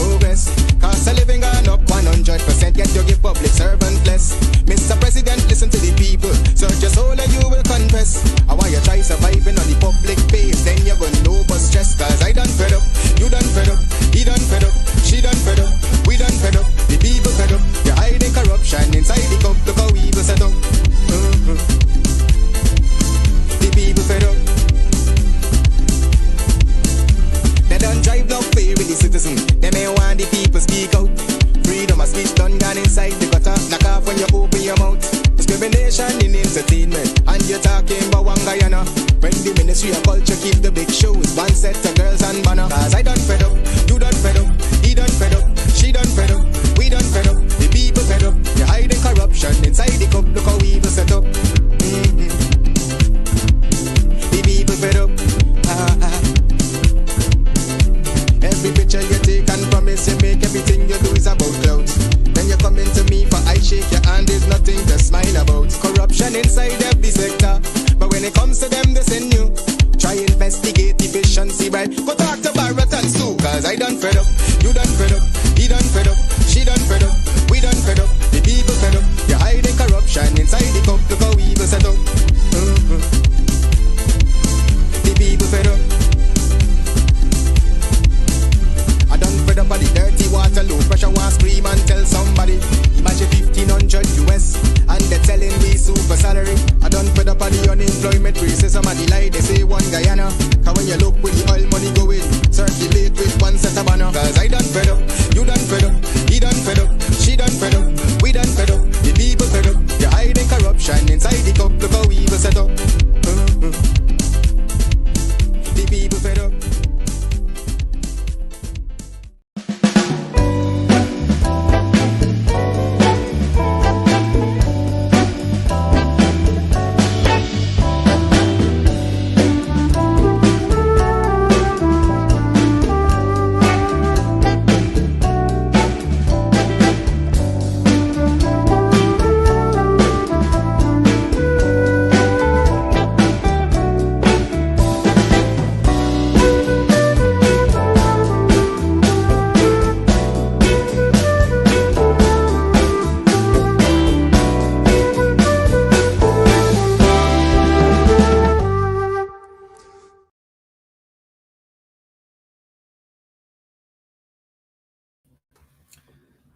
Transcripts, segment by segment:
progress. Cost of living gone up 100%, yet you give public servant less. Mr. President, listen to the people. Search your soul and you will confess. I want you try surviving on the public base, then you're gonna know but stress. Cause I done fed up, you done fed up, he done fed up, she done fed up, we done fed up, the people fed up. You're hiding corruption inside the cup, look how evil set up. The people fed up. They done drive no fear with the citizen. They may want the people speak out. Freedom of speech done gone inside the gutter. Knock off when you open your mouth. Discrimination in entertainment, and you're talking about one Guyana. When the Ministry of Culture keep the big shows, one set of girls and banner. Cause I done fed up, you done fed up, he done fed up, she done fed up, we done fed up, the people fed up. You're hiding corruption inside the cup, look how evil set up. The people fed up. Every picture you take and promise you make, everything you do is about clout. Then you come into me for I shake your hand, there's nothing to smile about. Corruption inside every sector, but when it comes to them they send you. Try investigate efficiency, right? Go talk to Barrett and Sue. Cause I done fed up, you done fed up, he done fed up, she done fed up, we done fed up, the people fed up. You're hiding corruption inside the cup, look how evil set up. The people fed up. I done fed up on the dirty water, low pressure, want scream and tell somebody. Imagine 1500 US, and they're telling me super salary. I done fed up on the unemployment racism and the lie they say one Guyana. Cause when you look with the oil money going, circulate with one set of banner. Cause I done fed up, you done fed up, he done fed up, she done fed up, we done fed up, the people fed up. You're hiding corruption inside the cup, look how evil set up. The people fed up.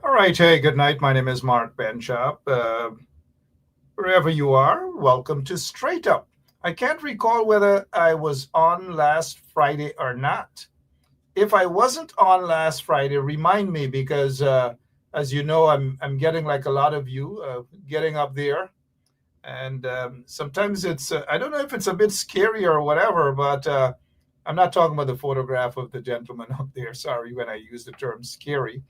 All right. Hey, good night. My name is Mark Benchop. Wherever you are, welcome to Straight Up. I can't recall whether I was on last Friday or not. If I wasn't on last Friday, remind me because, as you know, I'm getting like a lot of you getting up there. And sometimes it's, I don't know if it's a bit scary or whatever, but I'm not talking about the photograph of the gentleman up there. Sorry when I use the term scary.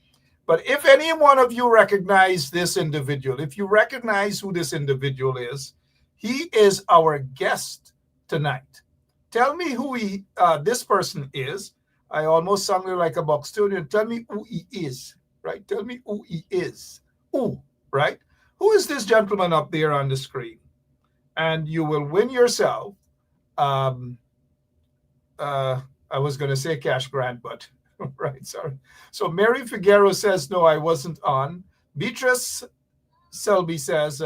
But if any one of you recognize this individual, if you recognize who this individual is, he is our guest tonight. Tell me who this person is. I almost sounded like a Bostonian. Tell me who he is, right? Tell me who he is. Who, right? Who is this gentleman up there on the screen? And you will win yourself. I was going to say cash grant, but right, sorry. So Mary Figueroa says, no, I wasn't on. Beatrice Selby says,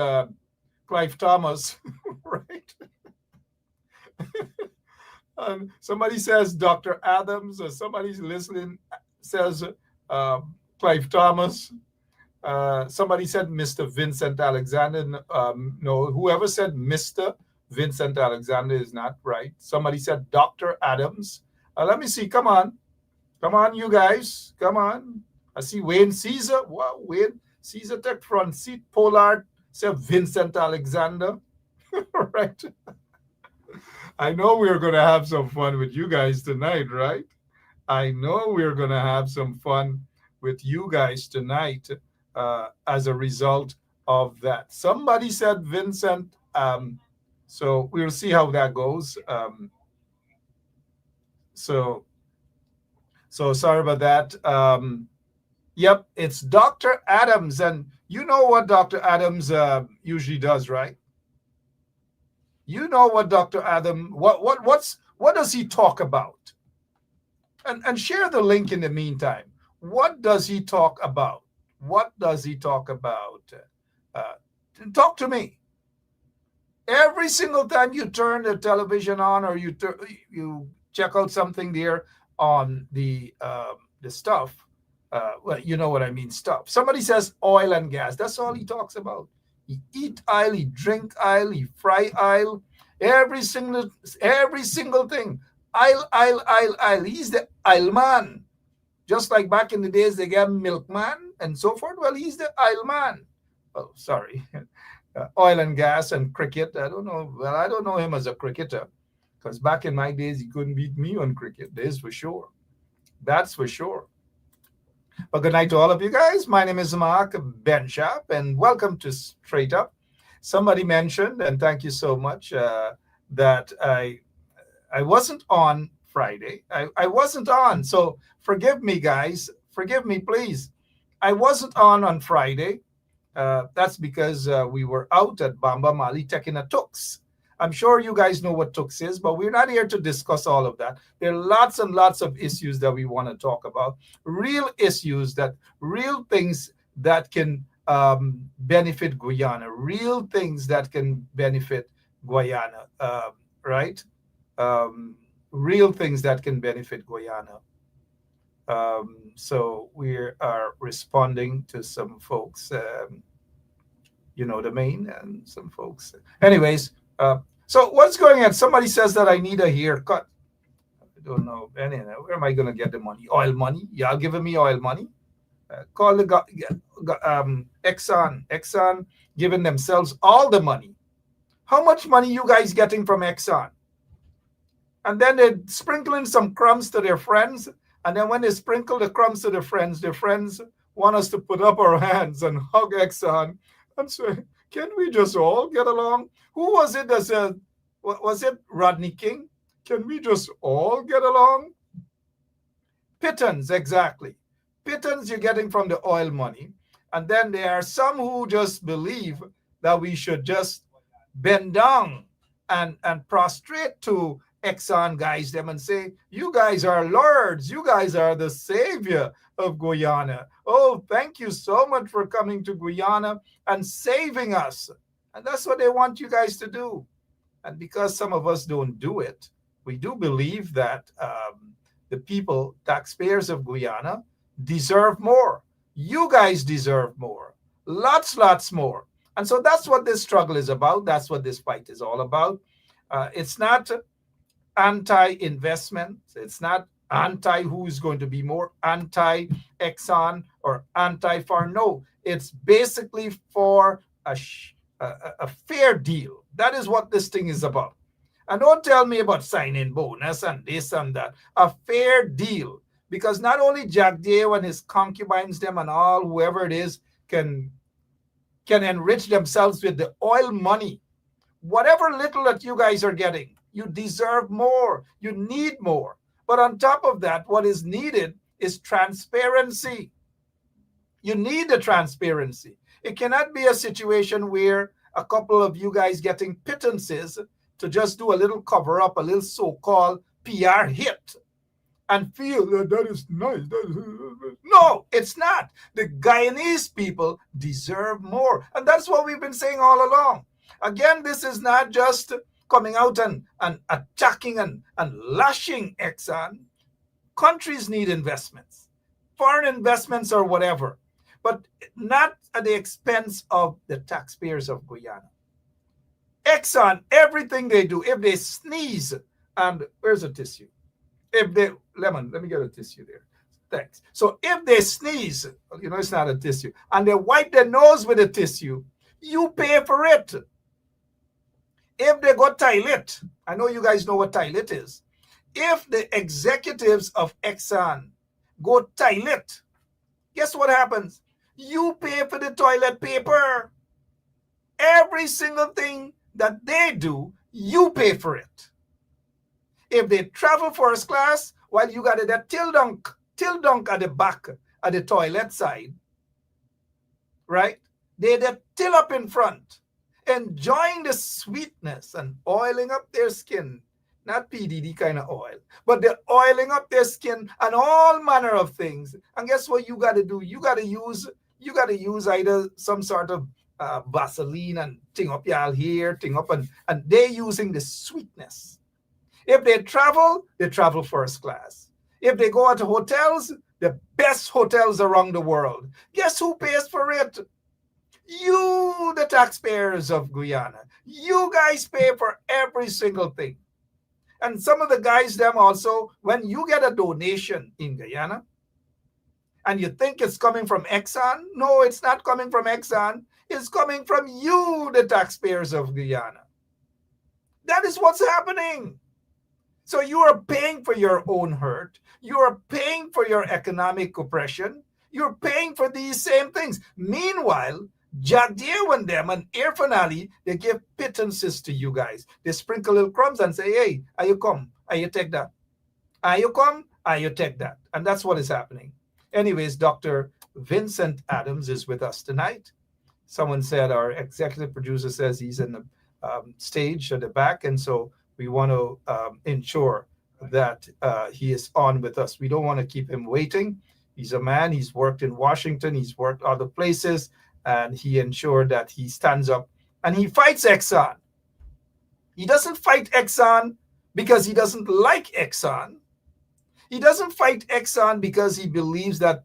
Clive Thomas, right? Somebody says Dr. Adams, or somebody's listening says Clive Thomas. Somebody said Mr. Vincent Alexander. No, whoever said Mr. Vincent Alexander is not right. Somebody said Dr. Adams. Let me see. Come on, you guys. Come on. I see Wayne Caesar. Wow, Wayne Caesar took front seat. Pollard said Vincent Alexander. Right. I know we're going to have some fun with you guys tonight, right? I know we're going to have some fun with you guys tonight as a result of that. Somebody said Vincent. So we'll see how that goes. So sorry about that. Yep, it's Dr. Adams. And you know what Dr. Adams usually does, right? You know what Dr. Adams, what does he talk about? And share the link in the meantime. What does he talk about? What does he talk about? Uh, Talk to me. Every single time you turn the television on or you check out something there on the stuff, well, you know what I mean, stuff. Somebody says oil and gas. That's all he talks about. He eat aisle, he drink aisle, he fry aisle, every single thing. Aisle, aisle, aisle, aisle. He's the aisle man. Just like back in the days, they get milkman and so forth. Well, he's the aisle man. Oh, sorry. Oil and gas and cricket. I don't know. Well, I don't know him as a cricketer because back in my days, he couldn't beat me on cricket. This for sure. That's for sure. But good night to all of you guys. My name is Mark Benchap, and welcome to Straight Up. Somebody mentioned, and thank you so much, that I wasn't on Friday. I wasn't on. So forgive me, guys. Forgive me, please. I wasn't on Friday. That's because we were out at Bamba Mali taking a tux. I'm sure you guys know what tux is, but we're not here to discuss all of that. There are lots and lots of issues that we want to talk about. Real issues, real things that can benefit Guyana, real things that can benefit Guyana, right? Real things that can benefit Guyana. So we are responding to some folks, you know the main, and some folks. Anyways, so what's going on? Somebody says that I need a haircut. I don't know. Anyway, where am I going to get the money? Oil money? Y'all giving me oil money? Call the Exxon giving themselves all the money. How much money you guys getting from Exxon? And then they're sprinkling some crumbs to their friends. And then when they sprinkle the crumbs to their friends want us to put up our hands and hug Exxon and say, can we just all get along? Who was it that said, was it Rodney King? Can we just all get along? Pittance, exactly. Pittance you're getting from the oil money. And then there are some who just believe that we should just bend down and prostrate to Exxon guys them and say, you guys are lords, you guys are the savior of Guyana. Oh, thank you so much for coming to Guyana and saving us. And that's what they want you guys to do. And because some of us don't do it, we do believe that the people, taxpayers of Guyana, deserve more. You guys deserve more. Lots more. And so that's what this struggle is about. That's what this fight is all about. It's not anti-investment. It's not anti who is going to be more anti-Exxon or anti-foreign. No, it's basically for a fair deal. That is what this thing is about. And don't tell me about signing bonus and this and that. A fair deal. Because not only Jack Day and his concubines, them and all, whoever it is, can enrich themselves with the oil money. Whatever little that you guys are getting, you deserve more. You need more. But on top of that, what is needed is transparency. You need the transparency. It cannot be a situation where a couple of you guys getting pittances to just do a little cover up, a little so-called PR hit and feel that is nice. No, it's not. The Guyanese people deserve more. And that's what we've been saying all along. Again, this is not just coming out and attacking and lashing Exxon. Countries need investments, foreign investments or whatever, but not at the expense of the taxpayers of Guyana. Exxon, everything they do, if they sneeze, and where's a tissue? If they, Lemon, let me get a tissue there. Thanks. So if they sneeze, you know, it's not a tissue, and they wipe their nose with a tissue, you pay for it. If they go toilet, I know you guys know what toilet is. If the executives of Exxon go toilet, guess what happens? You pay for the toilet paper. Every single thing that they do, you pay for it. If they travel first class, well, you got that till dunk at the back at the toilet side, right? They till up in front, enjoying the sweetness and oiling up their skin. not PDD kind of oil, but they're oiling up their skin and all manner of things. And guess what you got to do? You got to use either some sort of Vaseline and ting up your hair, ting up, and they're using the sweetness. If they travel first class. If they go out to hotels, the best hotels around the world. Guess who pays for it? You, the taxpayers of Guyana. You guys pay for every single thing. And some of the guys, them also, when you get a donation in Guyana and you think it's coming from Exxon, no, it's not coming from Exxon. It's coming from you, the taxpayers of Guyana. That is what's happening. So you are paying for your own hurt. You are paying for your economic oppression. You're paying for these same things. Meanwhile, Jack Deere and them and Irfan Ali, they give pittances to you guys. They sprinkle little crumbs and say, hey, are you come? Are you take that? Are you come? Are you take that? And that's what is happening. Anyways, Dr. Vincent Adams is with us tonight. Someone said, our executive producer says he's in the stage at the back. And so we want to ensure that he is on with us. We don't want to keep him waiting. He's a man. He's worked in Washington. He's worked other places. And he ensured that he stands up and he fights Exxon. He doesn't fight Exxon because he doesn't like Exxon. He doesn't fight Exxon because he believes that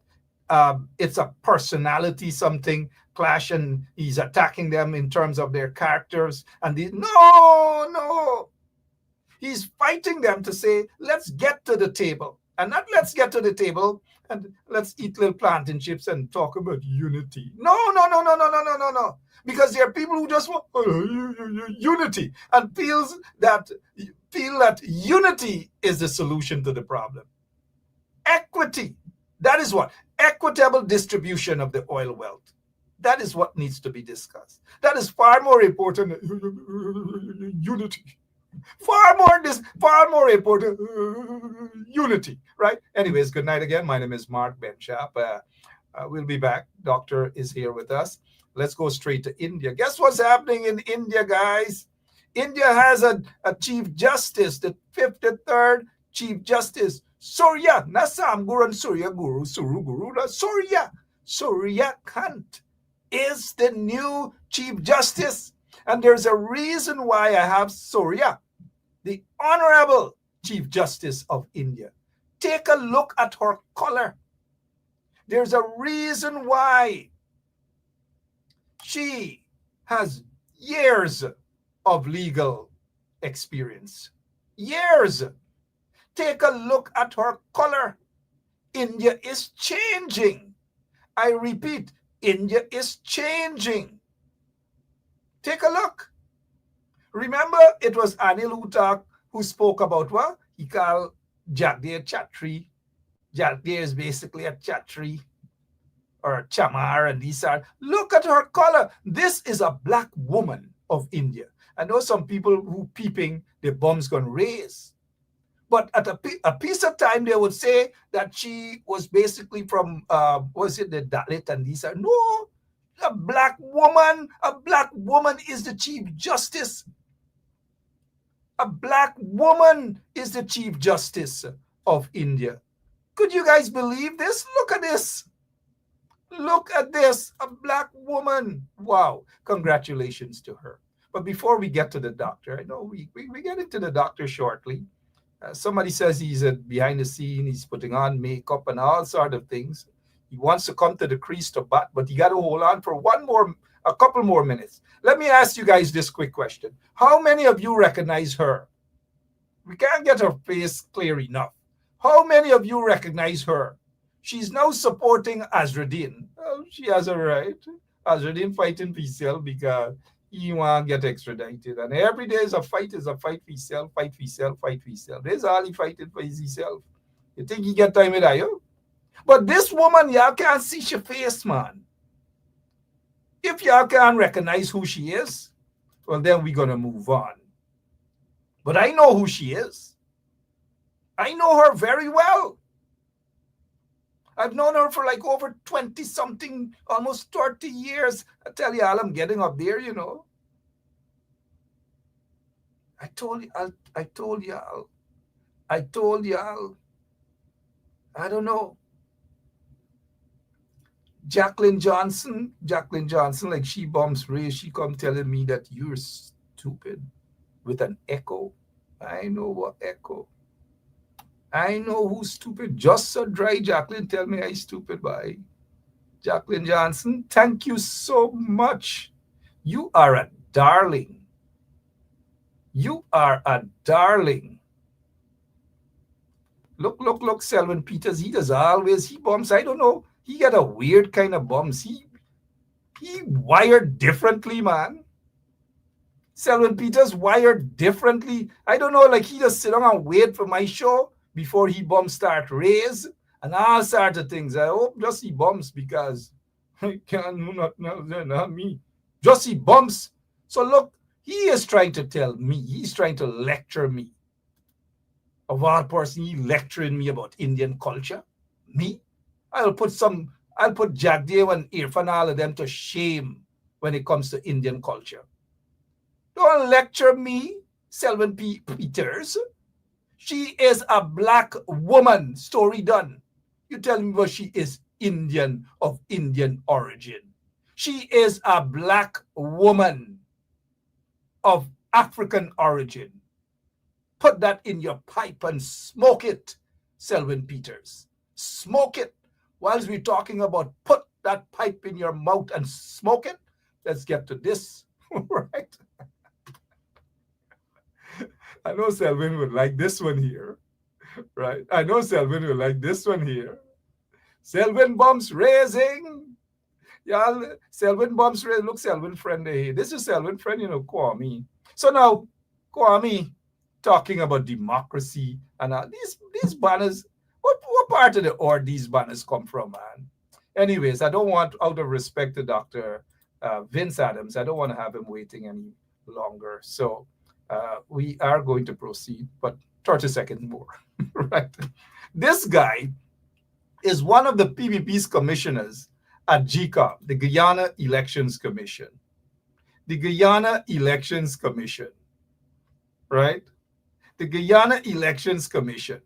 it's a personality something clash and he's attacking them in terms of their characters. And no. He's fighting them to say, let's get to the table. And not let's get to the table and let's eat little plantain chips and talk about unity. No. Because there are people who just want unity and feel that unity is the solution to the problem. Equity. That is what? Equitable distribution of the oil wealth. That is what needs to be discussed. That is far more important than unity. Far more important, unity, right? Anyways, good night again. My name is Mark Benchap. We'll be back. Doctor is here with us. Let's go straight to India. Guess what's happening in India, guys? India has a Chief Justice, the 53rd Chief Justice, Surya, Nasam Guru and Surya Guru, Suru Guru, Surya Kant is the new Chief Justice. And there's a reason why I have Surya, the Honorable Chief Justice of India. Take a look at her color. There's a reason why she has years of legal experience. Years. Take a look at her color. India is changing. I repeat, India is changing. Take a look. Remember, it was Anil Uttak who spoke about what? He called Jack Deere Chatri. Jack Deere is basically a Chatri or a Chamar, and these are. Look at her color. This is a black woman of India. I know some people who peeping, their bum's gonna raise. But at a piece of time, they would say that she was basically from, was it the Dalit and these are. No, a black woman is the Chief Justice. A black woman is the Chief Justice of India. Could you guys believe this? Look at this. Look at this. A black woman. Wow. Congratulations to her. But before we get to the doctor, I know we get into the doctor shortly. Somebody says he's behind the scene. He's putting on makeup and all sort of things. He wants to come to the crease to bat, but he got to hold on for a couple more minutes. Let me ask you guys this quick question. How many of you recognize her? We can't get her face clear enough. How many of you recognize her? She's now supporting Azruddin. Well, she has a right. Azruddin fighting for himself because he want to get extradited. And every day is a fight for himself, fight for himself, fight for himself. This is all he fighting for is himself. You think he get time with that, yo? But this woman, y'all can't see her face, man. If y'all can't recognize who she is, well, then we're going to move on. But I know who she is. I know her very well. I've known her for like over 20-something, almost 30 years. I tell y'all, I'm getting up there, you know. I told you, I told y'all, I told y'all, I don't know. Jacqueline Johnson, like she bombs Ray, she come telling me that you're stupid with an echo. I know what echo. I know who's stupid. Just so dry, Jacqueline tell me I stupid by. Jacqueline Johnson, thank you so much. You are a darling. You are a darling. Look, Selwyn Peters, he does always, he bumps. I don't know. He got a weird kind of bumps. He wired differently, man. Selwyn Peters wired differently. I don't know, like he just sit down and wait for my show before he bumps start raise and all sorts of things. I hope just he bumps because I can't do nothing else, not me. Just he bumps. So look, he is trying to tell me, he's trying to lecture me. Of all person, he lecturing me about Indian culture. Me? I'll put Jack Dev and Irfan, all of them to shame when it comes to Indian culture. Don't lecture me, Selwyn Peters. She is a black woman. Story done. You tell me what she is Indian of Indian origin. She is a black woman of African origin. Put that in your pipe and smoke it, Selwyn Peters. Smoke it. Whilst we're talking about put that pipe in your mouth and smoke it, let's get to this, right? I know Selwyn would like this one here, right? I know Selwyn would like this one here. Selwyn bumps raising. Y'all, Selwyn bumps raising. Look, Selwyn friend here. This is Selwyn friend, Kwame. So now, Kwame, talking about democracy and these banners. What part of the or these banners come from, man? Anyways, I don't want, out of respect to Dr. Vince Adams, I don't want to have him waiting any longer. So we are going to proceed, but 30 seconds more, right? This guy is one of the PPP's commissioners at GCOM, the Guyana Elections Commission. The Guyana Elections Commission, right? The Guyana Elections Commission.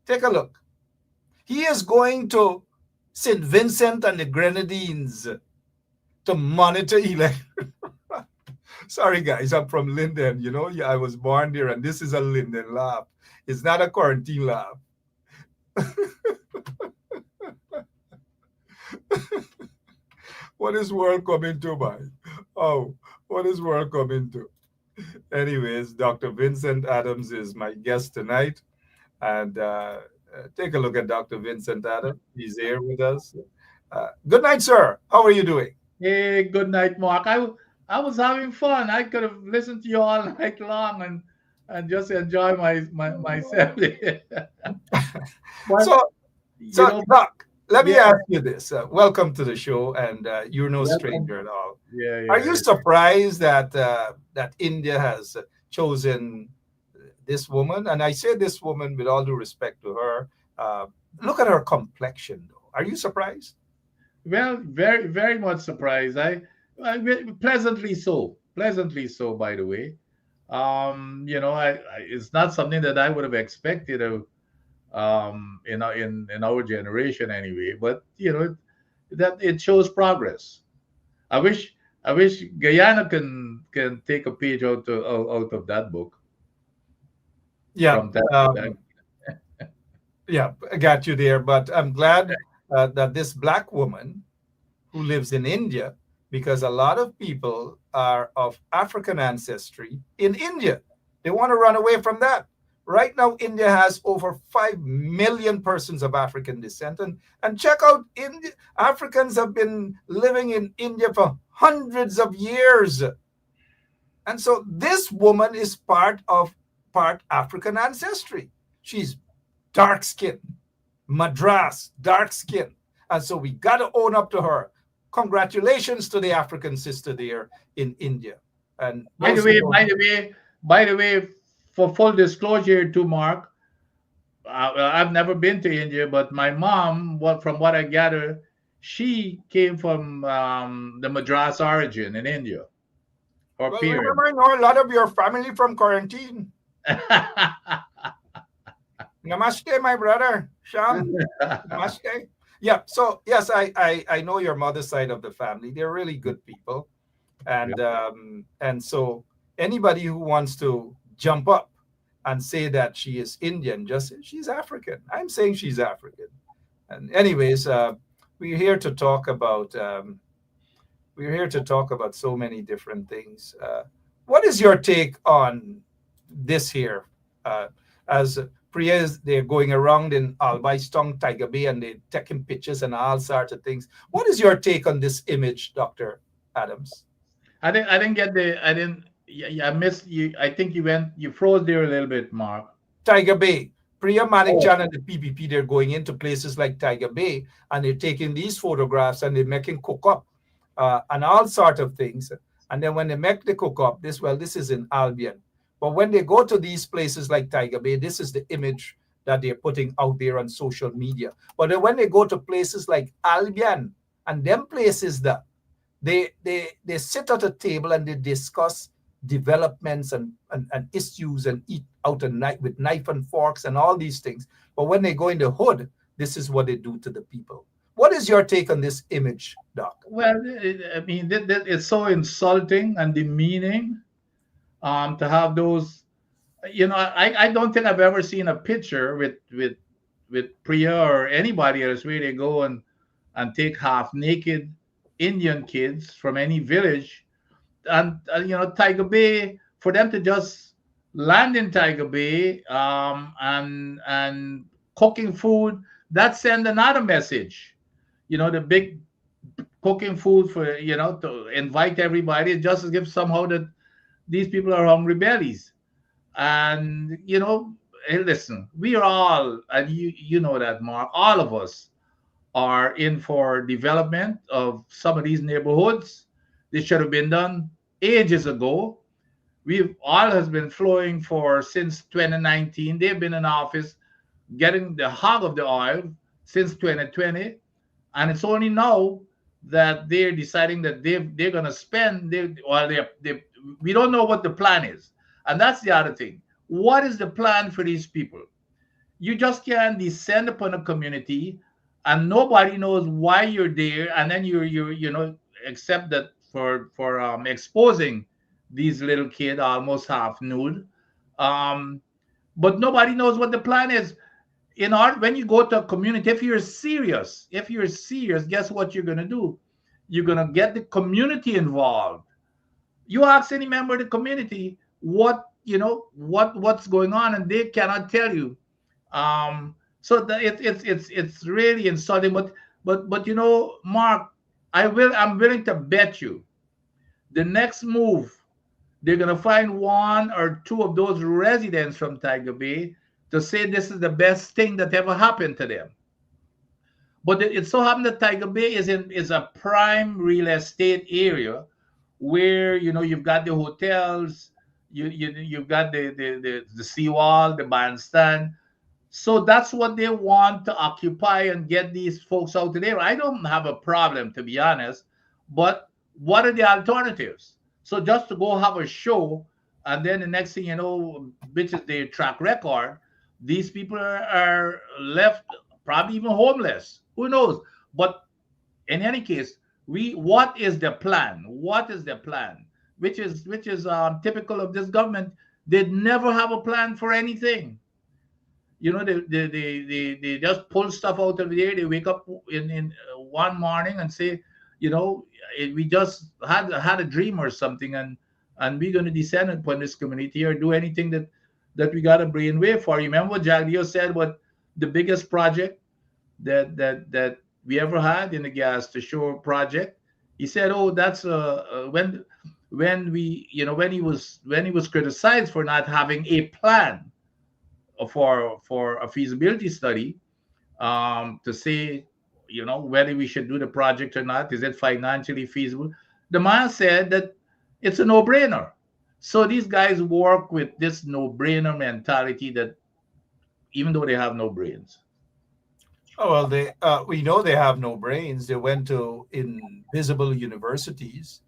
Take a look. He is going to St. Vincent and the Grenadines to monitor election. Sorry, guys, I'm from Linden. I was born there, and this is a Linden laugh. It's not a quarantine laugh. What is world coming to, man? Oh, what is world coming to? Anyways, Dr. Vincent Adams is my guest tonight. And take a look at Dr. Vincent Adams. He's here with us. Good night, sir. How are you doing? Hey, good night, Mark. I was having fun. I could have listened to you all night long and just enjoy myself. But, Doc, let me ask you this. Welcome to the show, and you're no stranger at all. Yeah. Are you surprised that India has chosen this woman? And I say this woman with all due respect to her. Look at her complexion, though. Are you surprised? Well, very, very much surprised. I pleasantly so. Pleasantly so, by the way. It's not something that I would have expected of, in our generation anyway. But that it shows progress. I wish Guyana can take a page out of that book. Yeah. Yeah, I got you there. But I'm glad that this black woman who lives in India, because a lot of people are of African ancestry in India. They want to run away from that. Right now, India has over 5 million persons of African descent. And check out, India. Africans have been living in India for hundreds of years. And so this woman is part African ancestry. She's dark skin, Madras, dark skin. And so we got to own up to her. Congratulations to the African sister there in India. And by the way, for full disclosure to Mark, I've never been to India, but my mom, from what I gather, she came from the Madras origin in India. or Well, parents. remember, I know a lot of your family from quarantine. Namaste, my brother. Sham. Namaste. Yeah. So yes, I know your mother's side of the family. They're really good people, and so anybody who wants to jump up and say that she is Indian, just say she's African. I'm saying she's African. And anyways, we're here to talk about we're here to talk about so many different things. What is your take on this here? As Priya's, they're going around in Albaistong, Tiger Bay, and they're taking pictures and all sorts of things. What is your take on this image, Dr. Adams? I didn't get the I didn't yeah, I missed you. I think you froze there a little bit, Mark. Tiger Bay. Priya Oh, Manikchan and the PPP, they're going into places like Tiger Bay and they're taking these photographs and they're making cook up and all sort of things. And then when they make the cook up, this is in Albion. But when they go to these places like Tiger Bay, this is the image that they're putting out there on social media. But then when they go to places like Albion and them places that they sit at a table and they discuss developments and issues and eat out at night with knife and forks and all these things. But when they go in the hood, this is what they do to the people. What is your take on this image, Doc? well, I mean, it's so insulting and demeaning to have those. I don't think I've ever seen a picture with Priya or anybody else where they go and take half naked Indian kids from any village and Tiger Bay, for them to just land in Tiger Bay and cooking food, that send another message. The big cooking food for to invite everybody just to give somehow that these people are hungry bellies. And hey, listen, we are all, and you know that, Mark, all of us are in for development of some of these neighborhoods. This should have been done ages ago. We've all has been flowing for since 2019. They've been in office getting the hog of the oil since 2020, and it's only now that they're deciding that they're going to spend. We don't know what the plan is, and that's the other thing. What is the plan for these people? You just can't descend upon a community and nobody knows why you're there, and then you accept that for exposing these little kids almost half nude. um but nobody knows what the plan is. When you go to a community, if you're serious, guess what you're going to do? You're going to get the community involved. You ask any member of the community what's going on, and they cannot tell you. So it's really insulting. But Mark, I'm willing to bet you the next move, they're gonna find one or two of those residents from Tiger Bay to say this is the best thing that ever happened to them. But it so happened that Tiger Bay is a prime real estate area where you've got the hotels, you've got the seawall, the bandstand. So that's what they want to occupy and get these folks out of there. I don't have a problem, to be honest, but what are the alternatives? So just to go have a show, and then the next thing you know, which is their track record, these people are left probably even homeless. Who knows? But in any case, what is the plan? What is the plan? Which is typical of this government. They never have a plan for anything. They just pull stuff out of the air. They wake up in one morning and say, we just had a dream or something, and we're going to descend upon this community or do anything that we got a brainwave for. You remember what Jagdeo said? What the biggest project that we ever had in the Gas to Shore project? He said, "Oh, that's when he was criticized for not having a plan for a feasibility study, to say, whether we should do the project or not. Is it financially feasible?" The man said that it's a no-brainer. So these guys work with this no-brainer mentality, that even though they have no brains. Oh well, we know they have no brains. They went to invisible universities,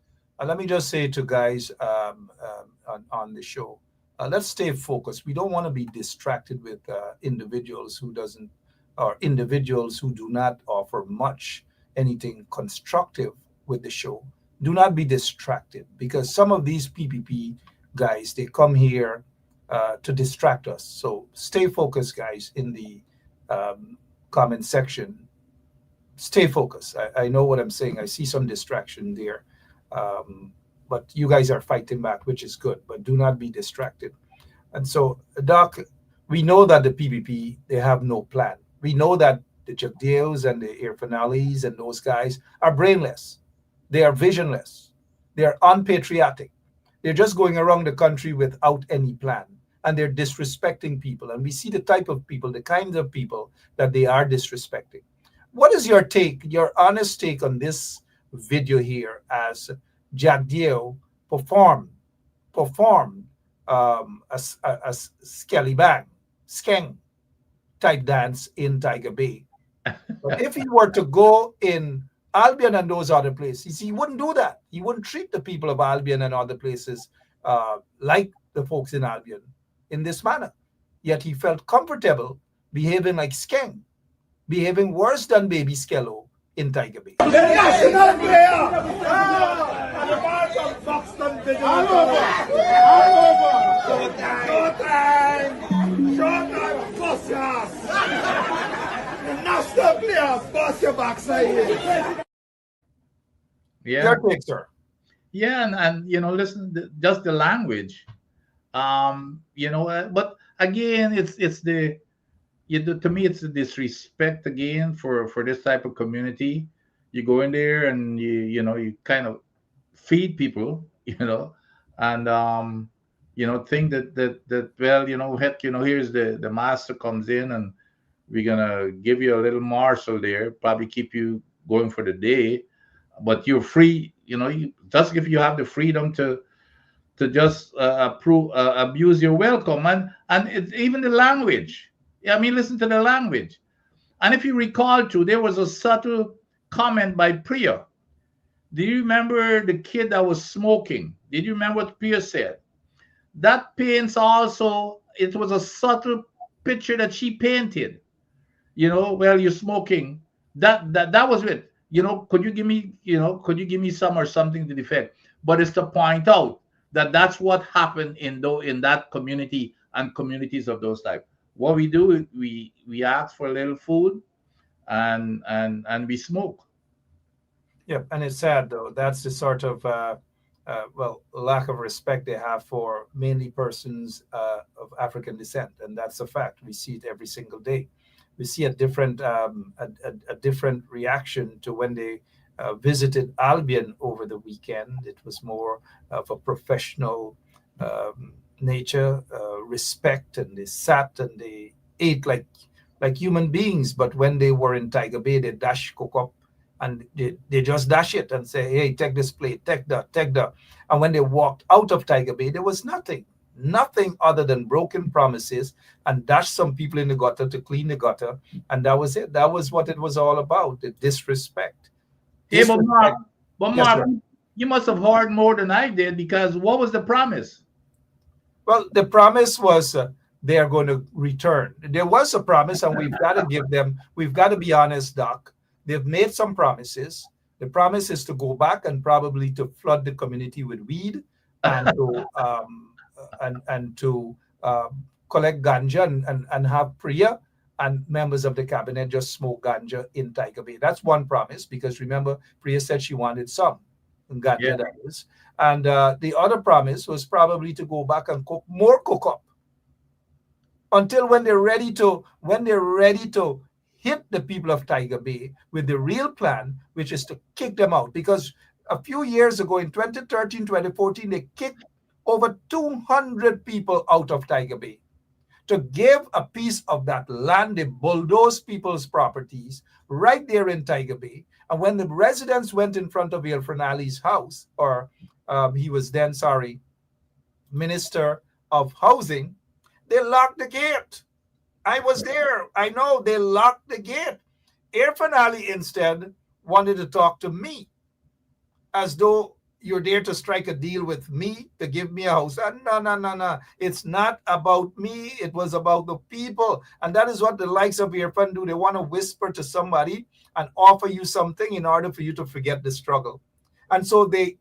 let me just say to guys on the show, let's stay focused. We don't want to be distracted with individuals who doesn't, or individuals who do not offer much, anything constructive with the show. Do not be distracted, because some of these PPP guys, they come here to distract us. So stay focused, guys, in the comment section. Stay focused. I know what I'm saying. I see some distraction there. But you guys are fighting back, which is good, but do not be distracted. And so, Doc, we know that the PPP, they have no plan. We know that the Jagdeos and the Irfanalis and those guys are brainless. They are visionless. They are unpatriotic. They're just going around the country without any plan. And they're disrespecting people. And we see the type of people, the kinds of people that they are disrespecting. What is your take, your honest take on this video here, as Jagdeo performed a Skelly Bang, Skeng type dance in Tiger Bay? But if he were to go in Albion and those other places, he wouldn't do that. He wouldn't treat the people of Albion and other places like the folks in Albion in this manner. Yet he felt comfortable behaving like Skeng, behaving worse than Baby Skello in Tiger Bay. The national player! And the man from Foxton Digital. Showtime! Showtime, bust your ass! The national player, bust your backside. Yeah. Your take, sir. Yeah, and listen, just the language. But again, it's the to me, it's the disrespect again for this type of community. You go in there and you kind of feed people, and think that well, heck, here's the master comes in and we're gonna give you a little morsel there, probably keep you going for the day, but you're free. Just if you have the freedom to just abuse your welcome, and it's even the language. I mean, listen to the language. And if you recall too, there was a subtle comment by Priya. Do you remember the kid that was smoking? Did you remember what Priya said? That paints also, it was a subtle picture that she painted. Well, you're smoking. That was it. Could you give me some or something to the effect? But it's to point out that that's what happened in that community and communities of those type. What we do, we ask for a little food, and we smoke. Yeah, and it's sad though. That's the sort of lack of respect they have for mainly persons of African descent, and that's a fact. We see it every single day. We see a different reaction to when they visited Albion over the weekend. It was more of a professional nature, respect, and they sat and they ate like human beings. But when they were in Tiger Bay, they dash cook up, and they just dash it and say, hey, take this plate, take that. And when they walked out of Tiger Bay, there was nothing other than broken promises, and dash some people in the gutter to clean the gutter, and that was it. That was what it was all about, the disrespect. Yeah, but Mark, Yes, you must have heard more than I did, because what was the promise? well, the promise was they are going to return. There was a promise, and we've got to be honest, Doc. They've made some promises. The promise is to go back and probably to flood the community with weed, and to collect ganja and have Priya and members of the cabinet just smoke ganja in Tiger Bay. That's one promise, because remember, Priya said she wanted some ganja, Yeah. that is. And the other promise was probably to go back and cook up until when they're ready to hit the people of Tiger Bay with the real plan, which is to kick them out. Because a few years ago, in 2013, 2014, they kicked over 200 people out of Tiger Bay. To give a piece of that land, they bulldozed people's properties right there in Tiger Bay. And when the residents went in front of Ilfranali's house, or he was then, Minister of Housing, they locked the gate. I was there. I know they locked the gate. Irfanali instead wanted to talk to me, as though you're there to strike a deal with me to give me a house. No, no, no, no. It's not about me. It was about the people. And that is what the likes of Irfan do. They want to whisper to somebody and offer you something in order for you to forget the struggle. And so they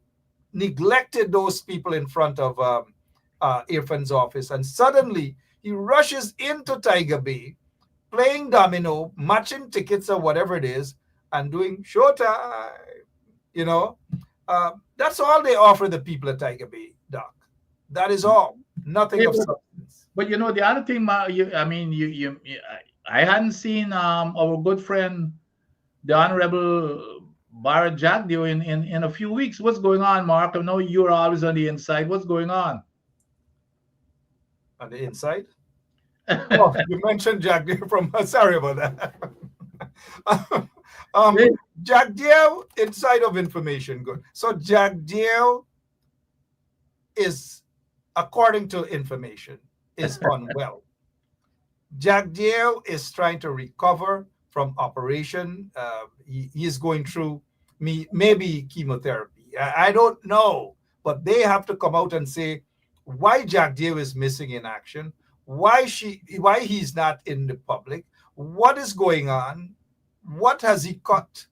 neglected those people in front of Irfan's office. And suddenly he rushes into Tiger Bay, playing domino, matching tickets or whatever it is, and doing showtime. You know, that's all they offer the people at Tiger Bay, Doc. That is all. Nothing of substance. But you know, the other thing, I mean, I hadn't seen our good friend, the Honorable Bharat Jagdeo, in a few weeks. What's going on, Mark? I know you're always on the inside. What's going on? On the inside? Oh, you mentioned Jagdeo from. Sorry about that. Jagdeo, inside of information. Good. So Jagdeo is, according to information, is unwell. Jagdeo is trying to recover from operation. He is going through maybe chemotherapy. I don't know, but they have to come out and say why Jagdeo is missing in action, why he's not in the public, what is going on, what has he cut,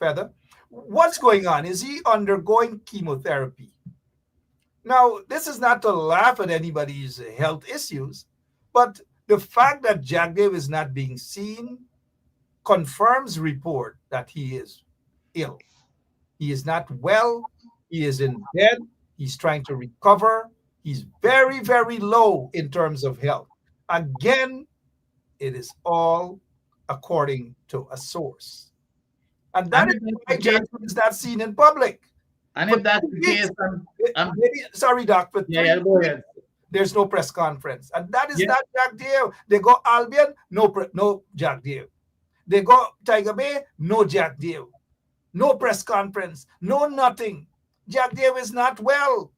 Feather? What's going on? Is he undergoing chemotherapy? Now, this is not to laugh at anybody's health issues, but the fact that Jagdeo is not being seen confirms report that he is ill. He is not well. He is in bed. He's trying to recover. He's very, very low in terms of health. Again, it is all according to a source. And that is why Jagdeo is not seen in public. And if that's the case, sorry, Doc, but go ahead. There's no press conference. And that is not Jagdeo. They go Albion, no Jagdeo. They go Tiger Bay, no Jagdeo. No press conference, no nothing. Jagdeo is not well.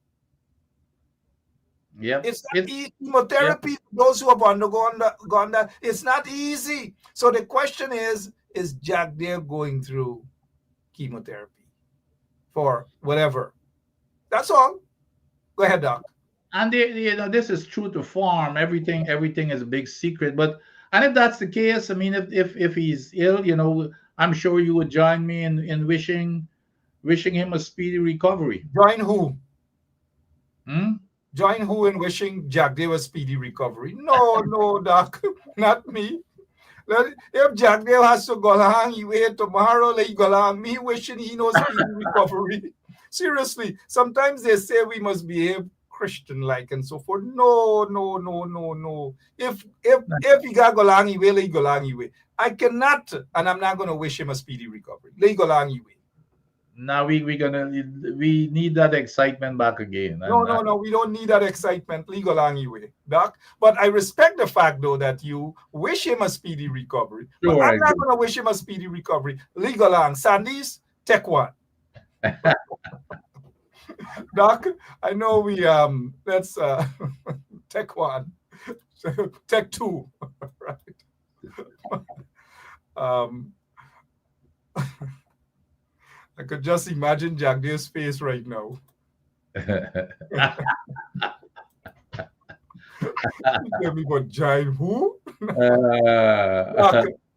Yeah, it's not easy. Chemotherapy, those who have undergone that, it's not easy. So the question is Jagdeo going through chemotherapy for whatever? That's all. Go ahead, Doc. And this is true to form. Everything is a big secret. But and if that's the case, I mean, if he's ill, I'm sure you would join me in wishing him a speedy recovery. Join who? Hmm? Join who in wishing Jagdeo a speedy recovery? No, Doc, not me. If Jagdeo has to go along, he wait tomorrow, let go along. Me wishing he knows speedy recovery. Seriously, sometimes they say we must behave Christian-like and so forth. No. If he got go along, he will, let go along, he will. I cannot, and I'm not going to wish him a speedy recovery. Let go along, he will. Now we need that excitement back again. No, we don't need that excitement. Legal anyway, Doc. But I respect the fact, though, that you wish him a speedy recovery. Sure, but I'm not going to wish him a speedy recovery. Legal on. Sandys, take one. Doc, I know we let's take one. Take two. Right. I could just imagine Jagdeo's face right now. Tell me about giant who?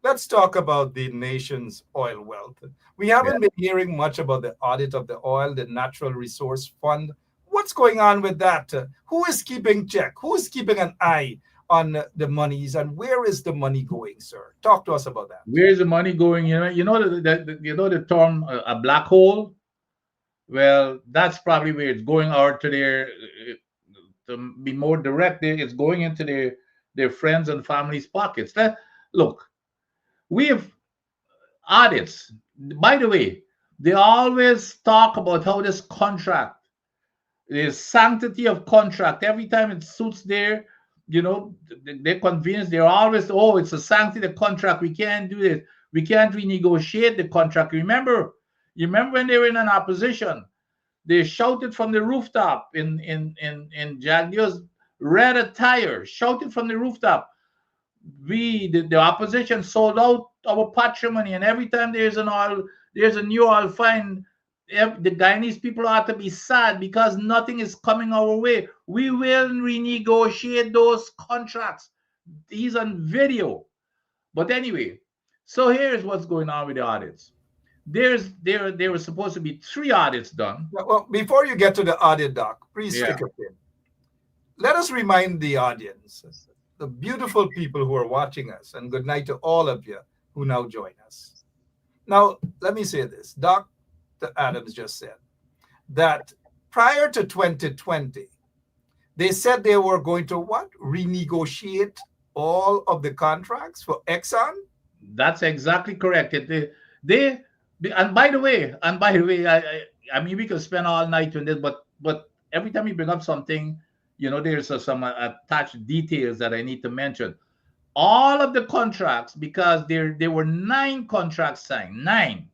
Let's talk about the nation's oil wealth. We haven't been hearing much about the audit of the oil, the Natural Resource Fund. What's going on with that? Who is keeping check? Who is keeping an eye on the monies, and where is the money going, sir? Talk to us about that. Where is the money going? You know the term a black hole. Well, that's probably where it's going. Or to their, to be more direct, it's going into their friends and families' pockets. Look, we have audits. By the way, they always talk about how this contract, the sanctity of contract. Every time it suits their they're convinced. They're always, it's a sanctity of the contract. We can't do this. We can't renegotiate the contract. Remember when they were in an opposition, they shouted from the rooftop in Jagdeo's red attire, shouted from the rooftop. The opposition sold out our patrimony, and every time there's a new oil find, the Guyanese people ought to be sad because nothing is coming our way. We will renegotiate those contracts. He's on video. But anyway, so here's what's going on with the audits. There were supposed to be 3 audits done. Well, before you get to the audit, Doc, please Yeah. stick a pin. Let us remind the audience, the beautiful people who are watching us, and good night to all of you who now join us. Now, let me say this. Dr. Adams just said that prior to 2020, they said they were going to what? Renegotiate all of the contracts for Exxon? That's exactly correct. And by the way, I mean we could spend all night on this, but every time you bring up something, there's some attached details that I need to mention. All of the contracts, because there were 9 contracts signed, 9.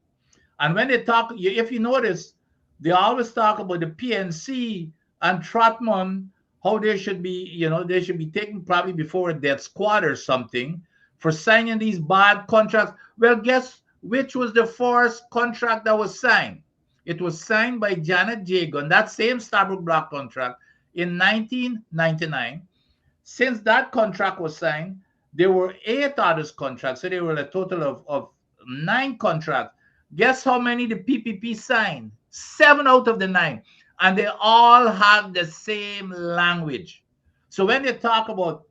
And when they talk, if you notice, they always talk about the PNC and Trotman, how they should be, they should be taken probably before a death squad or something for signing these bad contracts. Well, guess which was the first contract that was signed? It was signed by Janet Jagan, that same Starboard Block contract, in 1999. Since that contract was signed, there were 8 others contracts, so there were a total of 9 contracts. Guess how many the PPP signed? 7 out of the 9. And they all have the same language. So when they talk about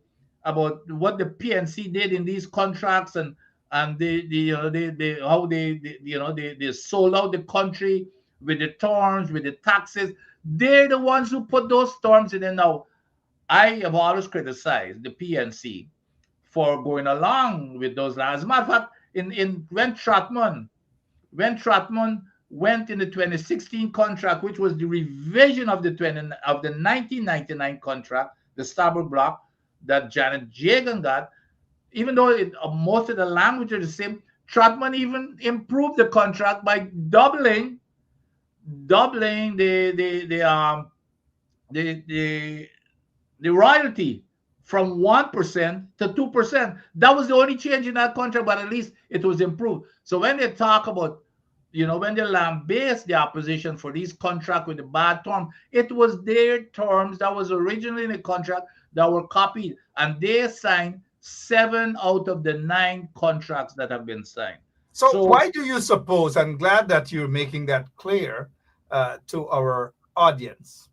what the PNC did in these contracts and how they sold out the country with the terms, with the taxes, they're the ones who put those terms in there. Now, I have always criticized the PNC for going along with those lines. As a matter of fact, when Trotman went in the 2016 contract, which was the revision of the 1999 contract, the Starboard Block that Janet Jagan got, even though most of the language are the same, Trotman even improved the contract by doubling the royalty from 1% to 2%. That was the only change in that contract, but at least it was improved. So when they talk about, when they lambaste the opposition for these contracts with the bad term, it was their terms that was originally in the contract that were copied, and they signed 7 out of the 9 contracts that have been signed. So why do you suppose, I'm glad that you're making that clear to our audience,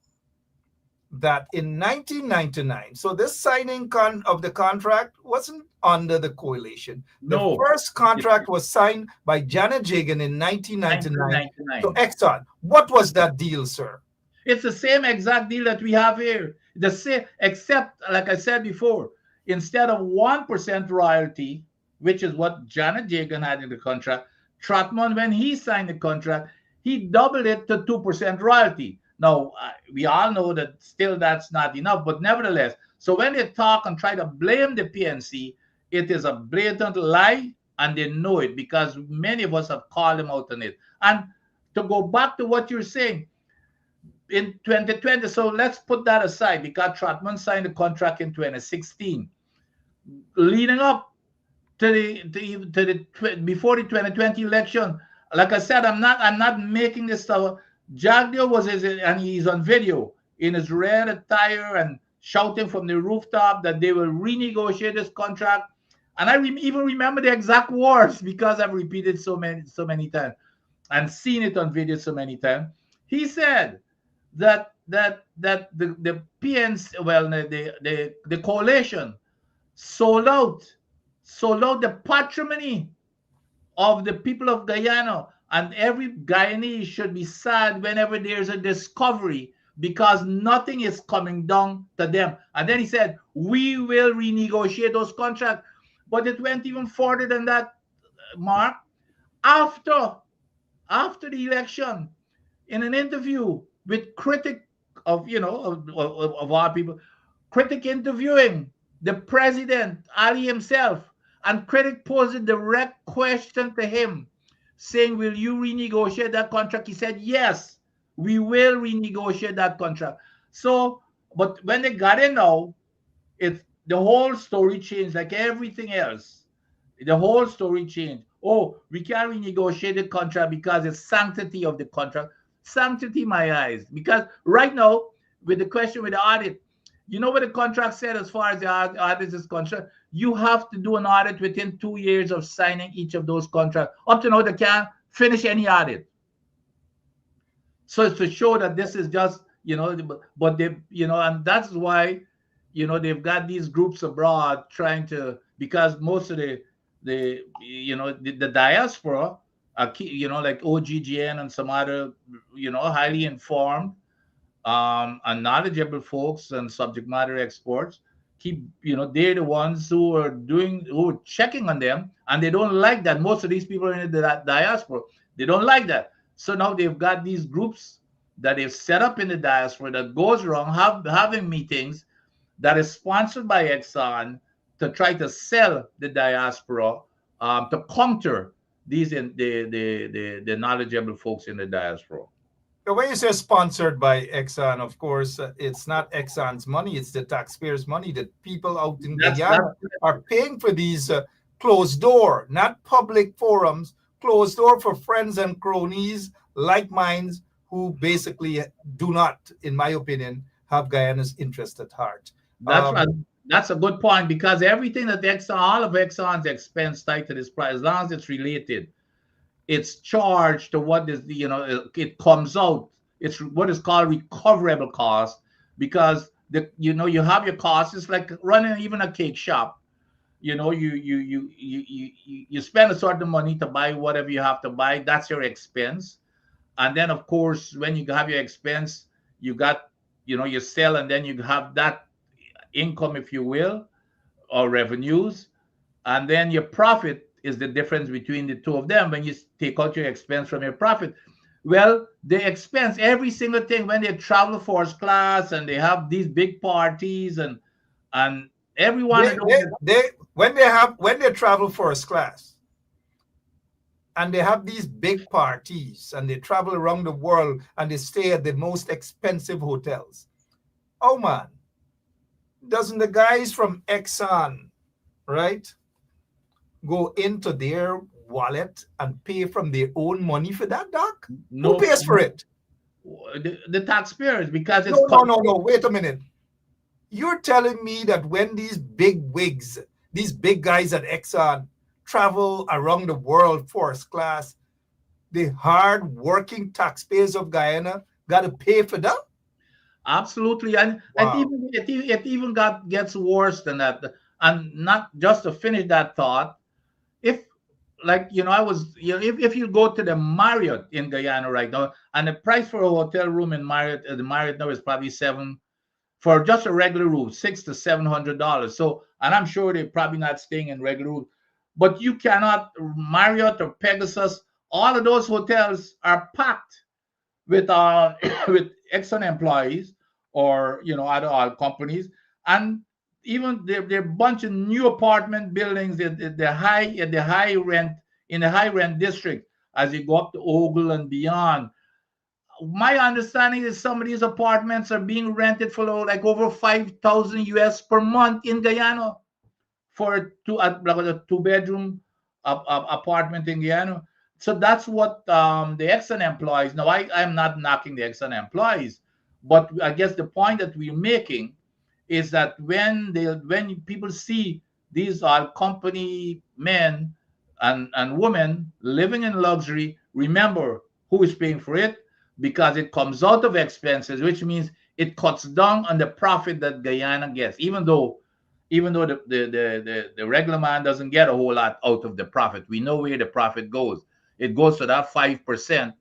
that in 1999, so this signing of the contract wasn't under the coalition. The first contract was signed by Janet Jagan in 1999 to Exxon. What was that deal, sir? It's the same exact deal that we have here. The same, except, like I said before, instead of 1% royalty, which is what Janet Jagan had in the contract, Trotman, when he signed the contract, he doubled it to 2% royalty. Now, we all know that still that's not enough, but nevertheless, so when they talk and try to blame the PNC, it is a blatant lie, and they know it because many of us have called them out on it. And to go back to what you're saying, in 2020, so let's put that aside because Trotman signed the contract in 2016. Leading up to before the 2020 election, like I said, I'm not making this stuff. Jagdeo and he's on video in his red attire and shouting from the rooftop that they will renegotiate this contract. And I even remember the exact words because I've repeated so many times and seen it on video so many times. He said that the PNC, well, the coalition sold out the patrimony of the people of Guyana, and every Guyanese should be sad whenever there's a discovery because nothing is coming down to them. And then he said, we will renegotiate those contracts. But it went even further than that, Mark. After the election, in an interview with critic of our people, critic interviewing the president, Ali himself, and critic posed a direct question to him, saying, will you renegotiate that contract? He said, yes, we will renegotiate that contract. So, but when they got in now, the whole story changed like everything else. The whole story changed. Oh, we can't renegotiate the contract because the sanctity of the contract. sanctity in my eyes. Because right now, with the question with the audit, you know what the contract said as far as the audit is concerned? You have to do an audit within 2 years of signing each of those contracts. Up to now, they can't finish any audit. So it's to show that this is just, but they, and that's why, they've got these groups abroad trying to, because most of the diaspora are, like OGGN and some other, highly informed and knowledgeable folks and subject matter experts they're the ones who are checking on them, and they don't like that. Most of these people are in the diaspora. They don't like that. So now they've got these groups that they've set up in the diaspora that goes around having meetings that is sponsored by Exxon to try to sell the diaspora to counter these the knowledgeable folks in the diaspora. When you say sponsored by Exxon, of course, it's not Exxon's money, it's the taxpayers' money that people out in Guyana are paying for these closed door, not public forums, closed door for friends and cronies like mine who basically do not, in my opinion, have Guyana's interest at heart. That's right. That's a good point, because everything that all of Exxon's expense tied to this price, as long as it's related, it's charged to what is it comes out. It's what is called recoverable cost, because you have your costs. It's like running even a cake shop. You spend a certain money to buy whatever you have to buy. That's your expense. And then of course, when you have your expense, you got you sell, and then you have that income, if you will, or revenues, and then your profit is the difference between the two of them. When you take out your expense from your profit, well, they expense every single thing when they travel first class and they have these big parties and everyone. When they travel first class and they have these big parties and they travel around the world and they stay at the most expensive hotels. Oh man, doesn't the guys from Exxon, right, go into their wallet and pay from their own money for that, Doc? No, who pays for it? The taxpayers, because it's no. Wait a minute. You're telling me that when these big wigs, these big guys at Exxon travel around the world first class, the hard-working taxpayers of Guyana got to pay for that? Absolutely, and Wow. it even gets worse than that. And not just to finish that thought, if if you go to the Marriott in Guyana right now, and the price for a hotel room in Marriott, the Marriott now is probably for just a regular room, $600 to $700. So, and I'm sure they're probably not staying in regular rooms, but you cannot, Marriott or Pegasus, all of those hotels are packed with with Exxon employees or other oil companies, and even there are a bunch of new apartment buildings in the high rent district as you go up to Ogle and beyond. My understanding is some of these apartments are being rented for like over $5,000 US per month in Guyana for a 2-bedroom apartment in Guyana. So that's what the Exxon employees. Now, I'm not knocking the Exxon employees, but I guess the point that we're making is that when people see these oil company men and women living in luxury, remember who is paying for it, because it comes out of expenses, which means it cuts down on the profit that Guyana gets, even though the regular man doesn't get a whole lot out of the profit. We know where the profit goes. It goes to that 5%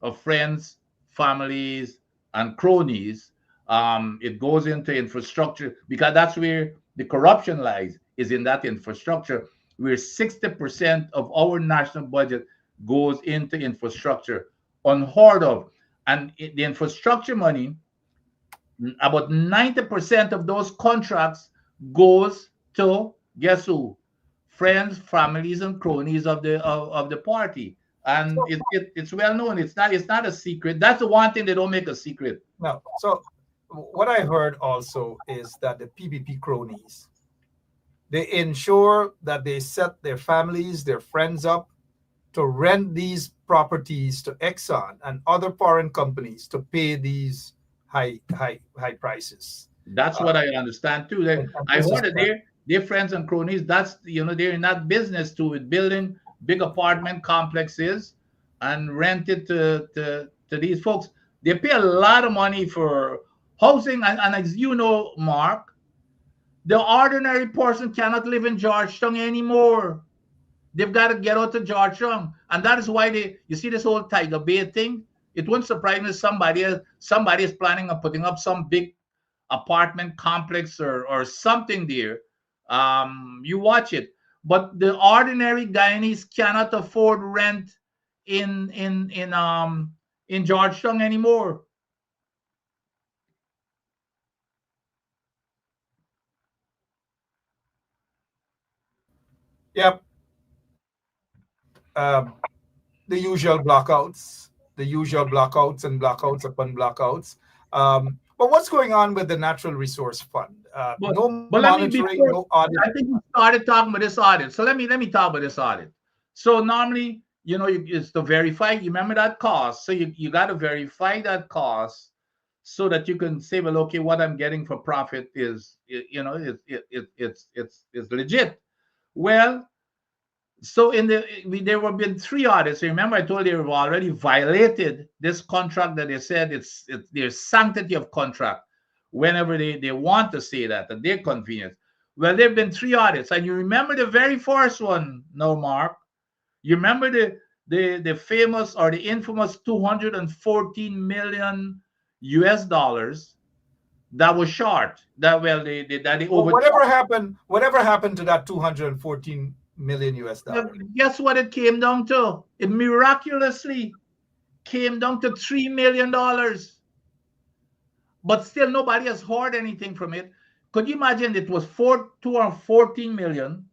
of friends, families, and cronies. It goes into infrastructure, because that's where the corruption lies, is in that infrastructure, where 60% of our national budget goes into infrastructure, unheard of. And the infrastructure money, about 90% of those contracts goes to, guess who? Friends, families, and cronies of the party. And it's well known. It's not a secret. That's the one thing they don't make a secret. No. So what I heard also is that the PPP cronies, they ensure that they set their families, their friends up to rent these properties to Exxon and other foreign companies to pay these high prices. That's what I understand too. And I this is heard that their friends and cronies. That's they're in that business too, with building big apartment complexes and rent it to these folks. They pay a lot of money for housing, and as you know, Mark, the ordinary person cannot live in Georgetown anymore. They've got to get out of Georgetown, and that is why you see this whole Tiger Bay thing. It wouldn't surprise me if somebody is planning on putting up some big apartment complex or something there. You watch it, but the ordinary Guyanese cannot afford rent in Georgetown anymore. Yep. Um, the usual blackouts, and blackouts upon blackouts. But what's going on with the Natural Resource Fund? No But let me monitoring, no audit. I think we started talking about this audit. So let me talk about this audit. So normally, it's to verify. You remember that cost. So you got to verify that cost so that you can say, well, okay, what I'm getting for profit is it's legit. Well, so there have been 3 audits. Remember, I told you they've already violated this contract that they said it's their sanctity of contract whenever they want to say that at their convenience. Well, there have been 3 audits, and you remember the very first one, no, Mark? You remember the famous or the infamous 214 million US dollars that was short. That they over. Whatever happened to that 214 million US dollars? Guess what it came down to? It miraculously came down to $3 million. But still, nobody has heard anything from it. Could you imagine it was 214 million,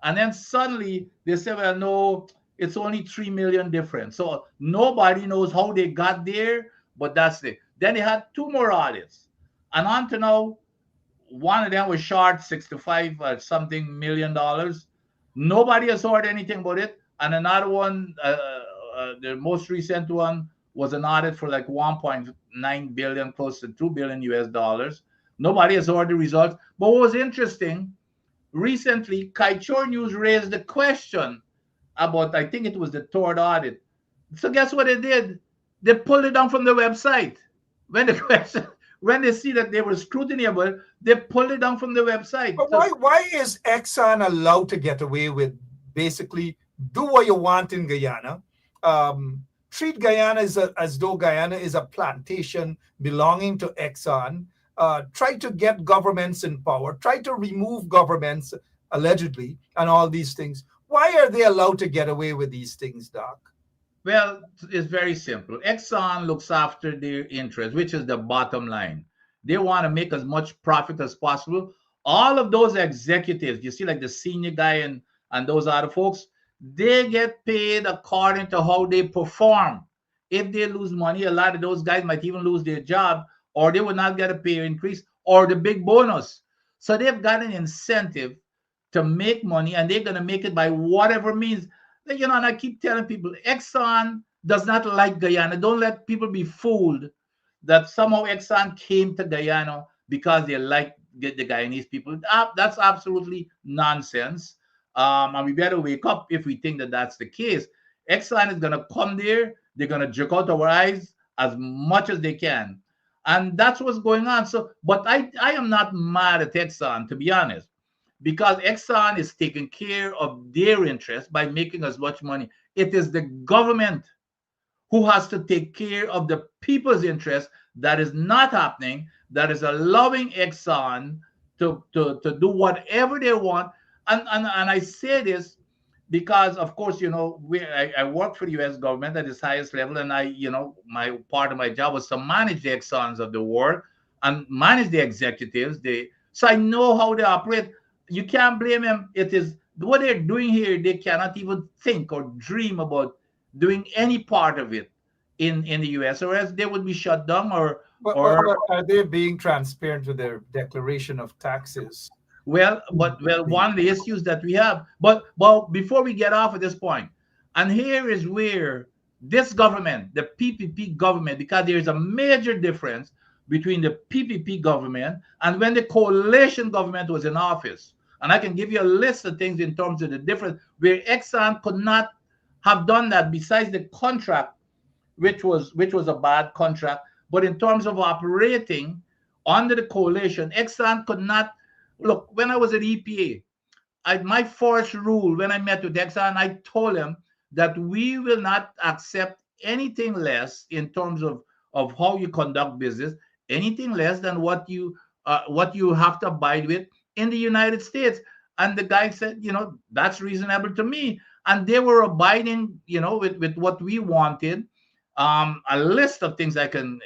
and then suddenly they said, well, no, it's only 3 million difference. So nobody knows how they got there, but that's it. Then they had 2 more audits. And on to now, one of them was short 65 something million dollars. Nobody has heard anything about it. And another one, the most recent one, was an audit for like 1.9 billion, close to 2 billion US dollars. Nobody has heard the results. But what was interesting, recently, Kaichor News raised the question about, I think it was the 3rd audit. So guess what they did? They pulled it down from the website. When they see that they were scrutinable, they pulled it down from the website. But why is Exxon allowed to get away with basically do what you want in Guyana? Treat Guyana as though Guyana is a plantation belonging to Exxon. Try to get governments in power. Try to remove governments, allegedly, and all these things. Why are they allowed to get away with these things, Doc? Well, it's very simple. Exxon looks after their interest, which is the bottom line. They want to make as much profit as possible. All of those executives, you see, like the senior guy and those other folks, they get paid according to how they perform. If they lose money, a lot of those guys might even lose their job, or they would not get a pay increase or the big bonus. So they've got an incentive to make money, and they're going to make it by whatever means. And I keep telling people, Exxon does not like Guyana. Don't let people be fooled that somehow Exxon came to Guyana because they like the Guyanese people. That's absolutely nonsense. And we better wake up if we think that that's the case. Exxon is going to come there. They're going to jerk out our eyes as much as they can. And that's what's going on. So, but I am not mad at Exxon, to be honest, because Exxon is taking care of their interests by making as much money. It is the government who has to take care of the people's interests. That is not happening. That is allowing Exxon to do whatever they want. And I say this because, of course, I work for the U.S. government at its highest level, and my part of my job was to manage the Exxons of the world and manage the executives. So I know how they operate. You can't blame them. It is what they're doing here. They cannot even think or dream about doing any part of it in the U.S., or else they would be shut down. Or are they being transparent with their declaration of taxes? One of the issues that we have. But before we get off at this point, and here is where this government, the PPP government, because there is a major difference between the PPP government and when the coalition government was in office. And I can give you a list of things in terms of the difference where Exxon could not have done that besides the contract, which was a bad contract. But in terms of operating under the coalition, Exxon could not look. When I was at EPA, my first rule when I met with Exxon, I told him that we will not accept anything less in terms of how you conduct business, anything less than what you have to abide with in the United States. And the guy said, that's reasonable to me. And they were abiding, with what we wanted. A list of things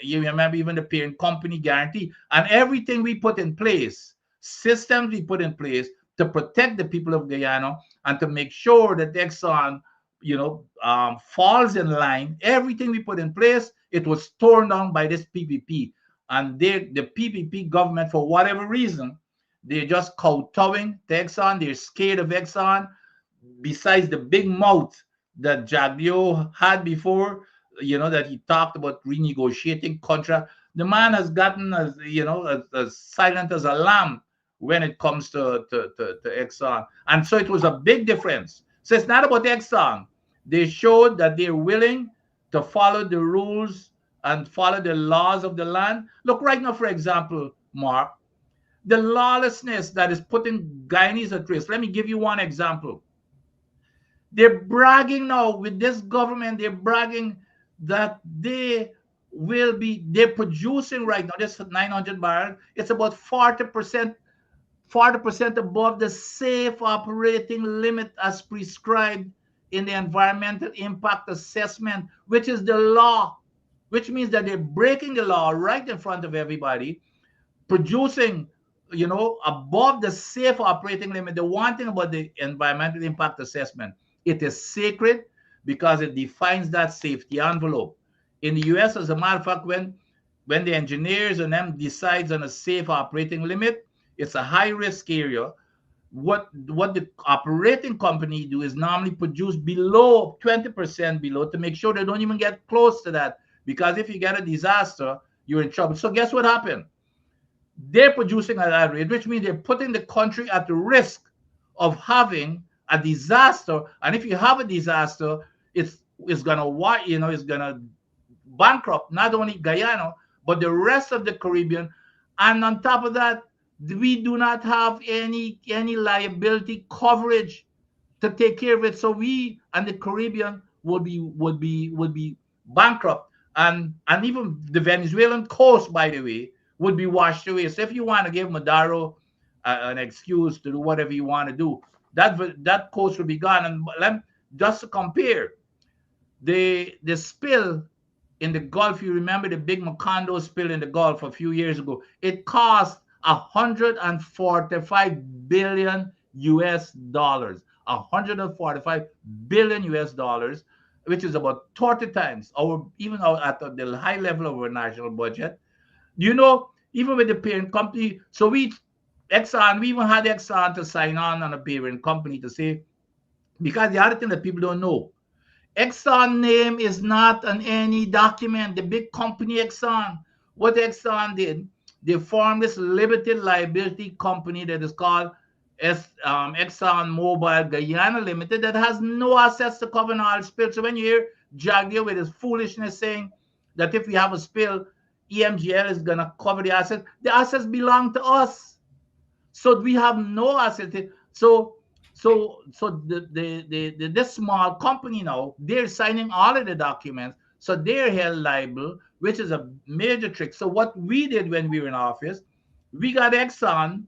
you remember, even the parent company guarantee and everything we put in place, systems we put in place to protect the people of Guyana and to make sure that Exxon, falls in line. Everything we put in place, it was torn down by this PPP. And the PPP government, for whatever reason, they're just kowtowing to Exxon. They're scared of Exxon. Besides the big mouth that Jagdeo had before, that he talked about renegotiating contract, the man has gotten as silent as a lamb when it comes to Exxon. And so it was a big difference. So it's not about Exxon. They showed that they're willing to follow the rules and follow the laws of the land. Look, right now, for example, Mark, the lawlessness that is putting Guyanese at risk. Let me give you one example. They're bragging now with this government, they're bragging that they're producing right now, this 900 barrels, it's about 40% above the safe operating limit as prescribed in the environmental impact assessment, which is the law, which means that they're breaking the law right in front of everybody, producing, above the safe operating limit. The one thing about the environmental impact assessment, it is sacred because it defines that safety envelope. In the US, as a matter of fact, when the engineers and them decides on a safe operating limit, it's a high-risk area. What the operating company do is normally produce below 20% below to make sure they don't even get close to that. Because if you get a disaster, you're in trouble. So guess what happened? They're producing at that rate, which means they're putting the country at the risk of having a disaster. And if you have a disaster, it's gonna bankrupt not only Guyana but the rest of the Caribbean. And on top of that, we do not have any liability coverage to take care of it. So we and the Caribbean would be bankrupt, and even the Venezuelan coast, by the way, would be washed away. So if you want to give Maduro an excuse to do whatever you want to do, that coast will be gone. And just to compare, the spill in the Gulf, you remember the big Macondo spill in the Gulf a few years ago, it cost $145 billion US, $145 billion US, which is about 30 times at the high level of our national budget. Even with the parent company, so we even had Exxon to sign on a parent company to say, because the other thing that people don't know, Exxon name is not on any document. The big company Exxon, what Exxon did, they formed this limited liability company that is called Exxon Mobil Guyana Limited that has no assets to cover an oil spill. So when you hear Jagdeo with his foolishness saying that if we have a spill, EMGL is going to cover the assets belong to us. So we have no assets. So this small company now, they're signing all of the documents. So they're held liable, which is a major trick. So what we did when we were in office, we got Exxon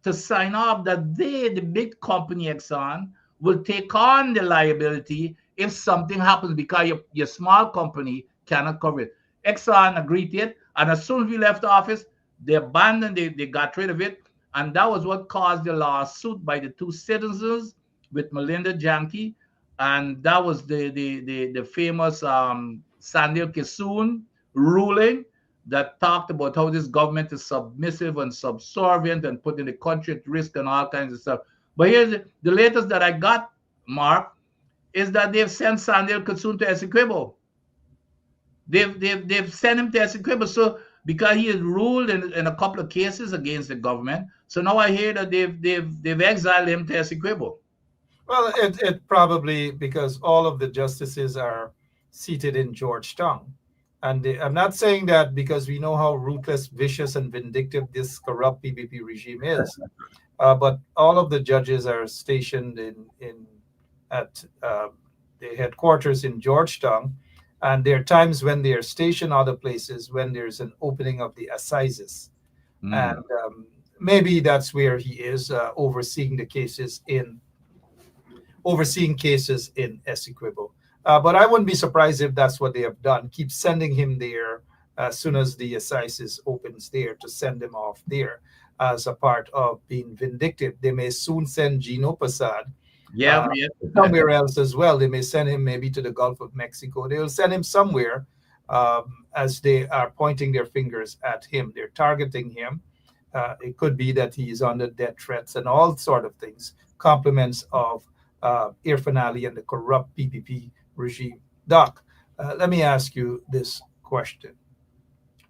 to sign off that the big company Exxon, will take on the liability if something happens because your small company cannot cover it. Exxon agreed to it. And as soon as we left office, they abandoned, they got rid of it. And that was what caused the lawsuit by the two citizens with Melinda Janke. And that was the famous Sandil Kissoon ruling that talked about how this government is submissive and subservient and putting the country at risk and all kinds of stuff. But here's the latest that I got, Mark, is that they've sent Sandil Kissoon to Essequibo. They've sent him to Essequibo. So because he has ruled in a couple of cases against the government, so now I hear that they've exiled him to Essequibo. Well, it probably because all of the justices are seated in Georgetown. And I'm not saying that because we know how ruthless, vicious, and vindictive this corrupt PPP regime is. But all of the judges are stationed in at the headquarters in Georgetown, and there are times when they are stationed other places when there's an opening of the assizes, and maybe that's where he is overseeing cases in Essequibo. But I wouldn't be surprised if that's what they have done. Keep sending him there as soon as the assizes opens there to send him off there as a part of being vindictive. They may soon send Gino Passad Yeah, somewhere else as well. They may send him maybe to the Gulf of Mexico. They'll send him somewhere as they are pointing their fingers at him. They're targeting him. It could be that he is under death threats and all sort of things, compliments of Irfan Ali and the corrupt PPP regime. Doc, let me ask you this question.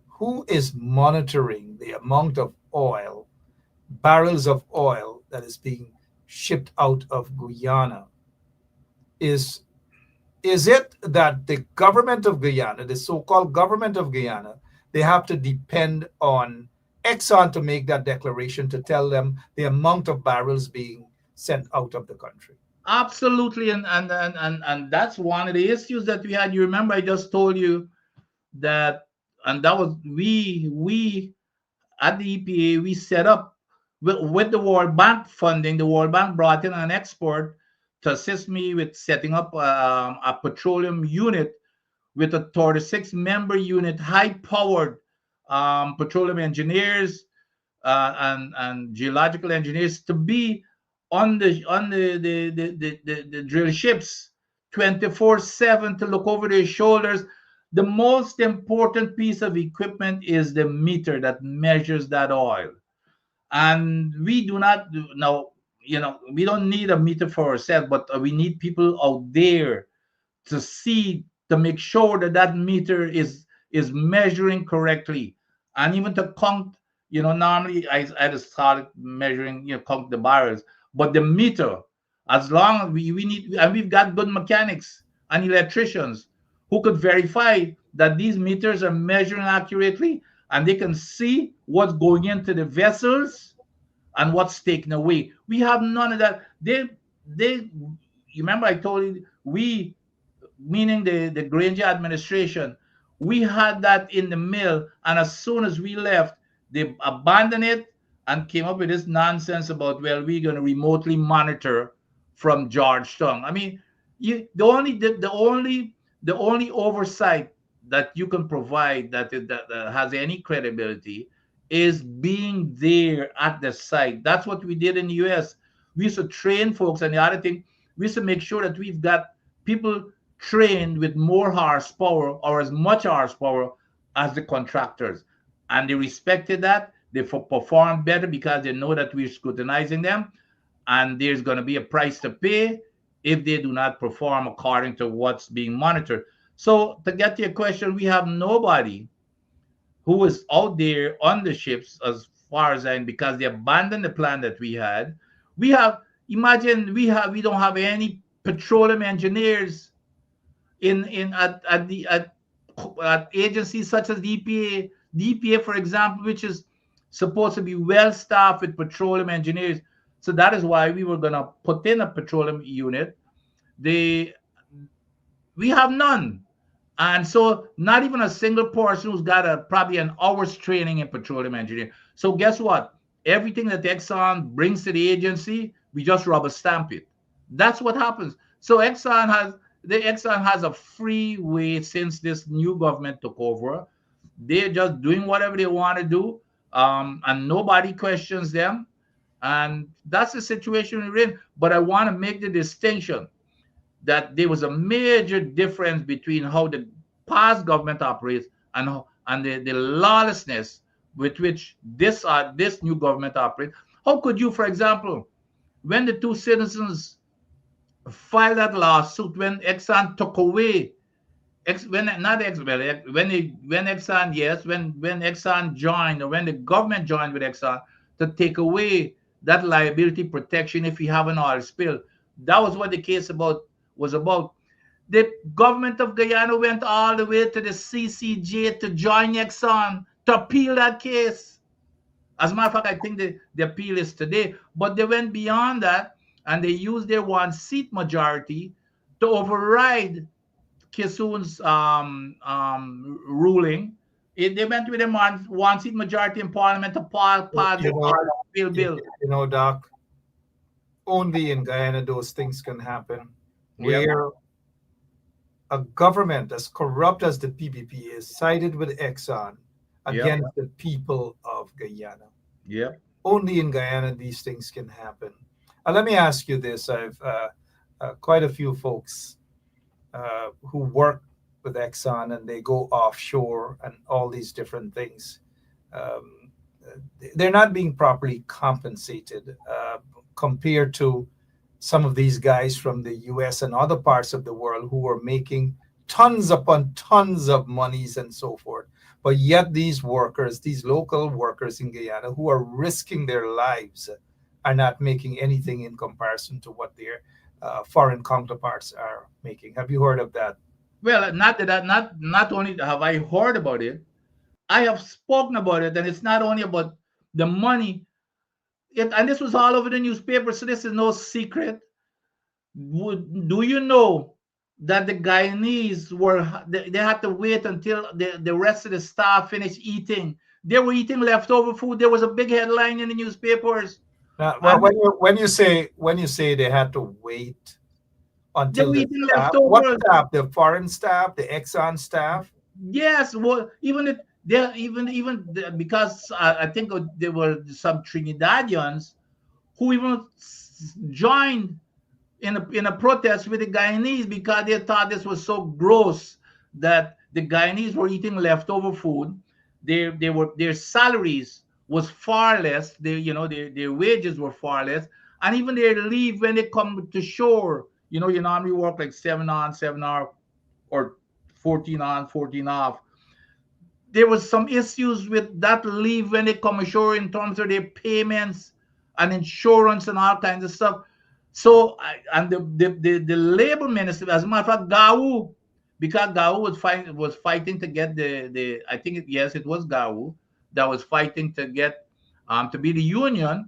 Who is monitoring the amount of oil, barrels of oil that is being shipped out of Guyana? Is it that the government of Guyana, the so-called government of Guyana, they have to depend on Exxon to make that declaration to tell them the amount of barrels being sent out of the country? absolutely, and that's one of the issues that we had. You remember, I just told you that, and that was we at the EPA we set up with the World Bank funding. The World Bank brought in an expert to assist me with setting up a petroleum unit with a 36-member unit, high-powered petroleum engineers and geological engineers to be on the drill ships 24/7 to look over their shoulders. The most important piece of equipment is the meter that measures that oil. And we do not do now, we don't need a meter for ourselves, but we need people out there to see, to make sure that that meter is measuring correctly, and even to count. Normally I just started measuring, count the barrels, but the meter, as long as we need, and we've got good mechanics and electricians who could verify that these meters are measuring accurately, and they can see what's going into the vessels and what's taken away. We have none of that. You remember I told you, we, meaning the Granger administration, we had that in the mill, and as soon as we left, they abandoned it and came up with this nonsense about, well, we're going to remotely monitor from Georgetown. I mean, the only oversight that you can provide that has any credibility is being there at the site. That's what we did in the US. We used to train folks, and the other thing, we used to make sure that we've got people trained with more horsepower or as much horsepower as the contractors. And they respected that. They perform better because they know that we're scrutinizing them, and there's going to be a price to pay if they do not perform according to what's being monitored. So to get to your question, we have nobody who is out there on the ships as far as I know, because they abandoned the plan that we had. We don't have any petroleum engineers at agencies such as the EPA. The EPA, for example, which is supposed to be well staffed with petroleum engineers. So that is why we were going to put in a petroleum unit. We have none. And so not even a single person who's got probably an hour's training in petroleum engineering. So guess what? Everything that Exxon brings to the agency, we just rubber stamp it. That's what happens. So Exxon has a free way since this new government took over. They're just doing whatever they want to do, and nobody questions them. And that's the situation we're in. But I want to make the distinction that there was a major difference between how the past government operates and the lawlessness with which this new government operates. How could you, for example, when the two citizens filed that lawsuit, when Exxon took away when not ex well, when Exxon, yes, when Exxon joined, or when the government joined with Exxon to take away that liability protection if you have an oil spill. That was what the case was about. The government of Guyana went all the way to the CCJ to join Exxon to appeal that case. As a matter of fact, I think the appeal is today, but they went beyond that and they used their one seat majority to override Kissoon's ruling. They went with a one seat majority in Parliament to pass the appeal bill. Doc, only in Guyana those things can happen. Yep. Where a government as corrupt as the PPP is sided with Exxon against the people of Guyana. Yeah. Only in Guyana these things can happen. Let me ask you this. I've quite a few folks who work with Exxon and they go offshore and all these different things. They're not being properly compensated compared to some of these guys from the US and other parts of the world who are making tons upon tons of monies and so forth. But yet these workers, these local workers in Guyana who are risking their lives are not making anything in comparison to what their foreign counterparts are making. Have you heard of that? Well, not only have I heard about it, I have spoken about it, and it's not only about the money. And this was all over the newspaper, so this is no secret. Do you know that the Guyanese they had to wait until the rest of the staff finished eating? They were eating leftover food. There was a big headline in the newspapers. Well, when you say they had to wait until they were eating leftovers. What staff? The foreign staff, the Exxon staff? Yes, well, even because I think there were some Trinidadians who even joined in a protest with the Guyanese because they thought this was so gross that the Guyanese were eating leftover food. Their salaries was far less. Their wages were far less, and even their leave when they come to shore. You normally work like 7 on, 7 off, or 14 on, 14 off. There was some issues with that leave when they come ashore in terms of their payments and insurance and all kinds of stuff. So, the labor minister, as a matter of fact, Gawu, because Gawu was fighting to get it was Gawu that was fighting to get to be the union,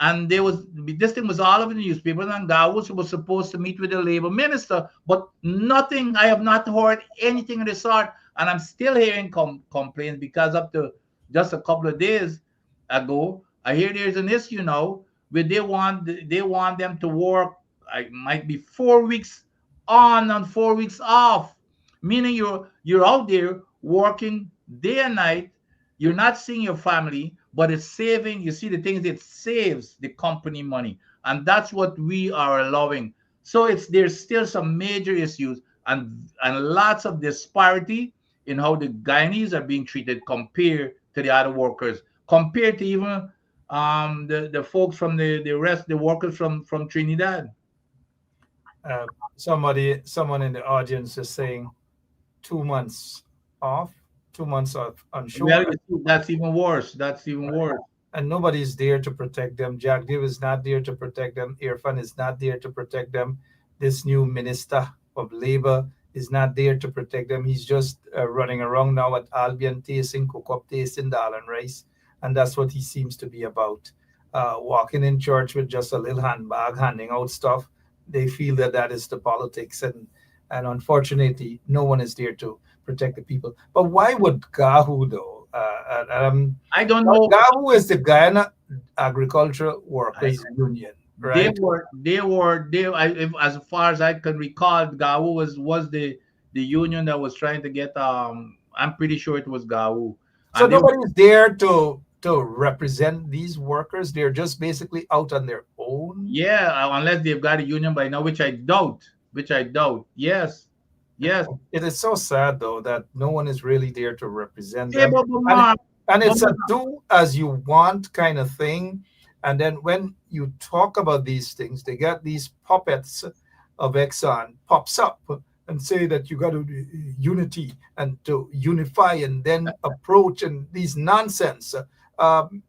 and this thing was all over the newspapers, and Gawu was supposed to meet with the labor minister, but nothing. I have not heard anything of the sort. And I'm still hearing complaints because up to just a couple of days ago, I hear there's an issue now where they want them to work. It might be 4 weeks on and 4 weeks off, meaning you're out there working day and night. You're not seeing your family, but it's saving. You see the things it saves the company money, and that's what we are allowing. So there's still some major issues and lots of disparity in how the Guyanese are being treated compared to the other workers, compared to even the folks from the workers from Trinidad. Someone in the audience is saying 2 months off, 2 months off on shore. Well, that's even worse. And nobody's there to protect them. Jack Dew is not there to protect them. Irfan is not there to protect them. This new minister of labor is not there to protect them. He's just running around now at Albion tasting, cook-up tasting dal and rice. And that's what he seems to be about. Walking in church with just a little handbag, handing out stuff. They feel that is the politics. And unfortunately, no one is there to protect the people. But why would GAHU, though? I don't know. GAHU is the Guyana Agricultural Workers Union. Right. They were as far as I can recall, GAHU was the union that was trying to get I'm pretty sure it was GAHU. So nobody's there to represent these workers. They're just basically out on their own. Yeah, unless they've got a union by now, which I doubt. Yes. It is so sad though that no one is really there to represent Yeah, them. And it's a do as you want kind of thing. And then when you talk about these things, they got these puppets of Exxon pops up and say that you got to do unity and to unify and then approach and these nonsense. Um,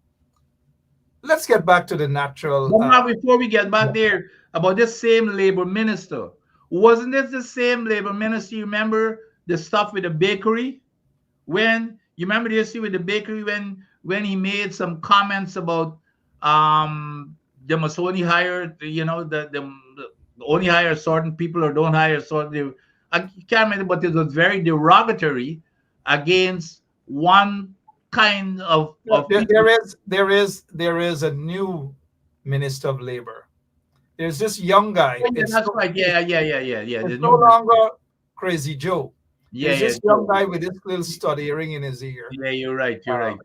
let's get back to the natural. But now, before we get back there, about this same labor minister, wasn't this the same labor minister? You remember the stuff with the bakery? When you remember the issue with the bakery when he made some comments about they must only hire the only hire certain people or don't hire certain. I can't remember, but it was very derogatory against one kind of There, people. there is a new minister of labor. There's this young guy. Oh, yeah, that's right. Yeah. The It's no new, longer Crazy Joe. yeah, There's yeah, this young guy with this little stud earring in his ear. yeah. You're right. Yes,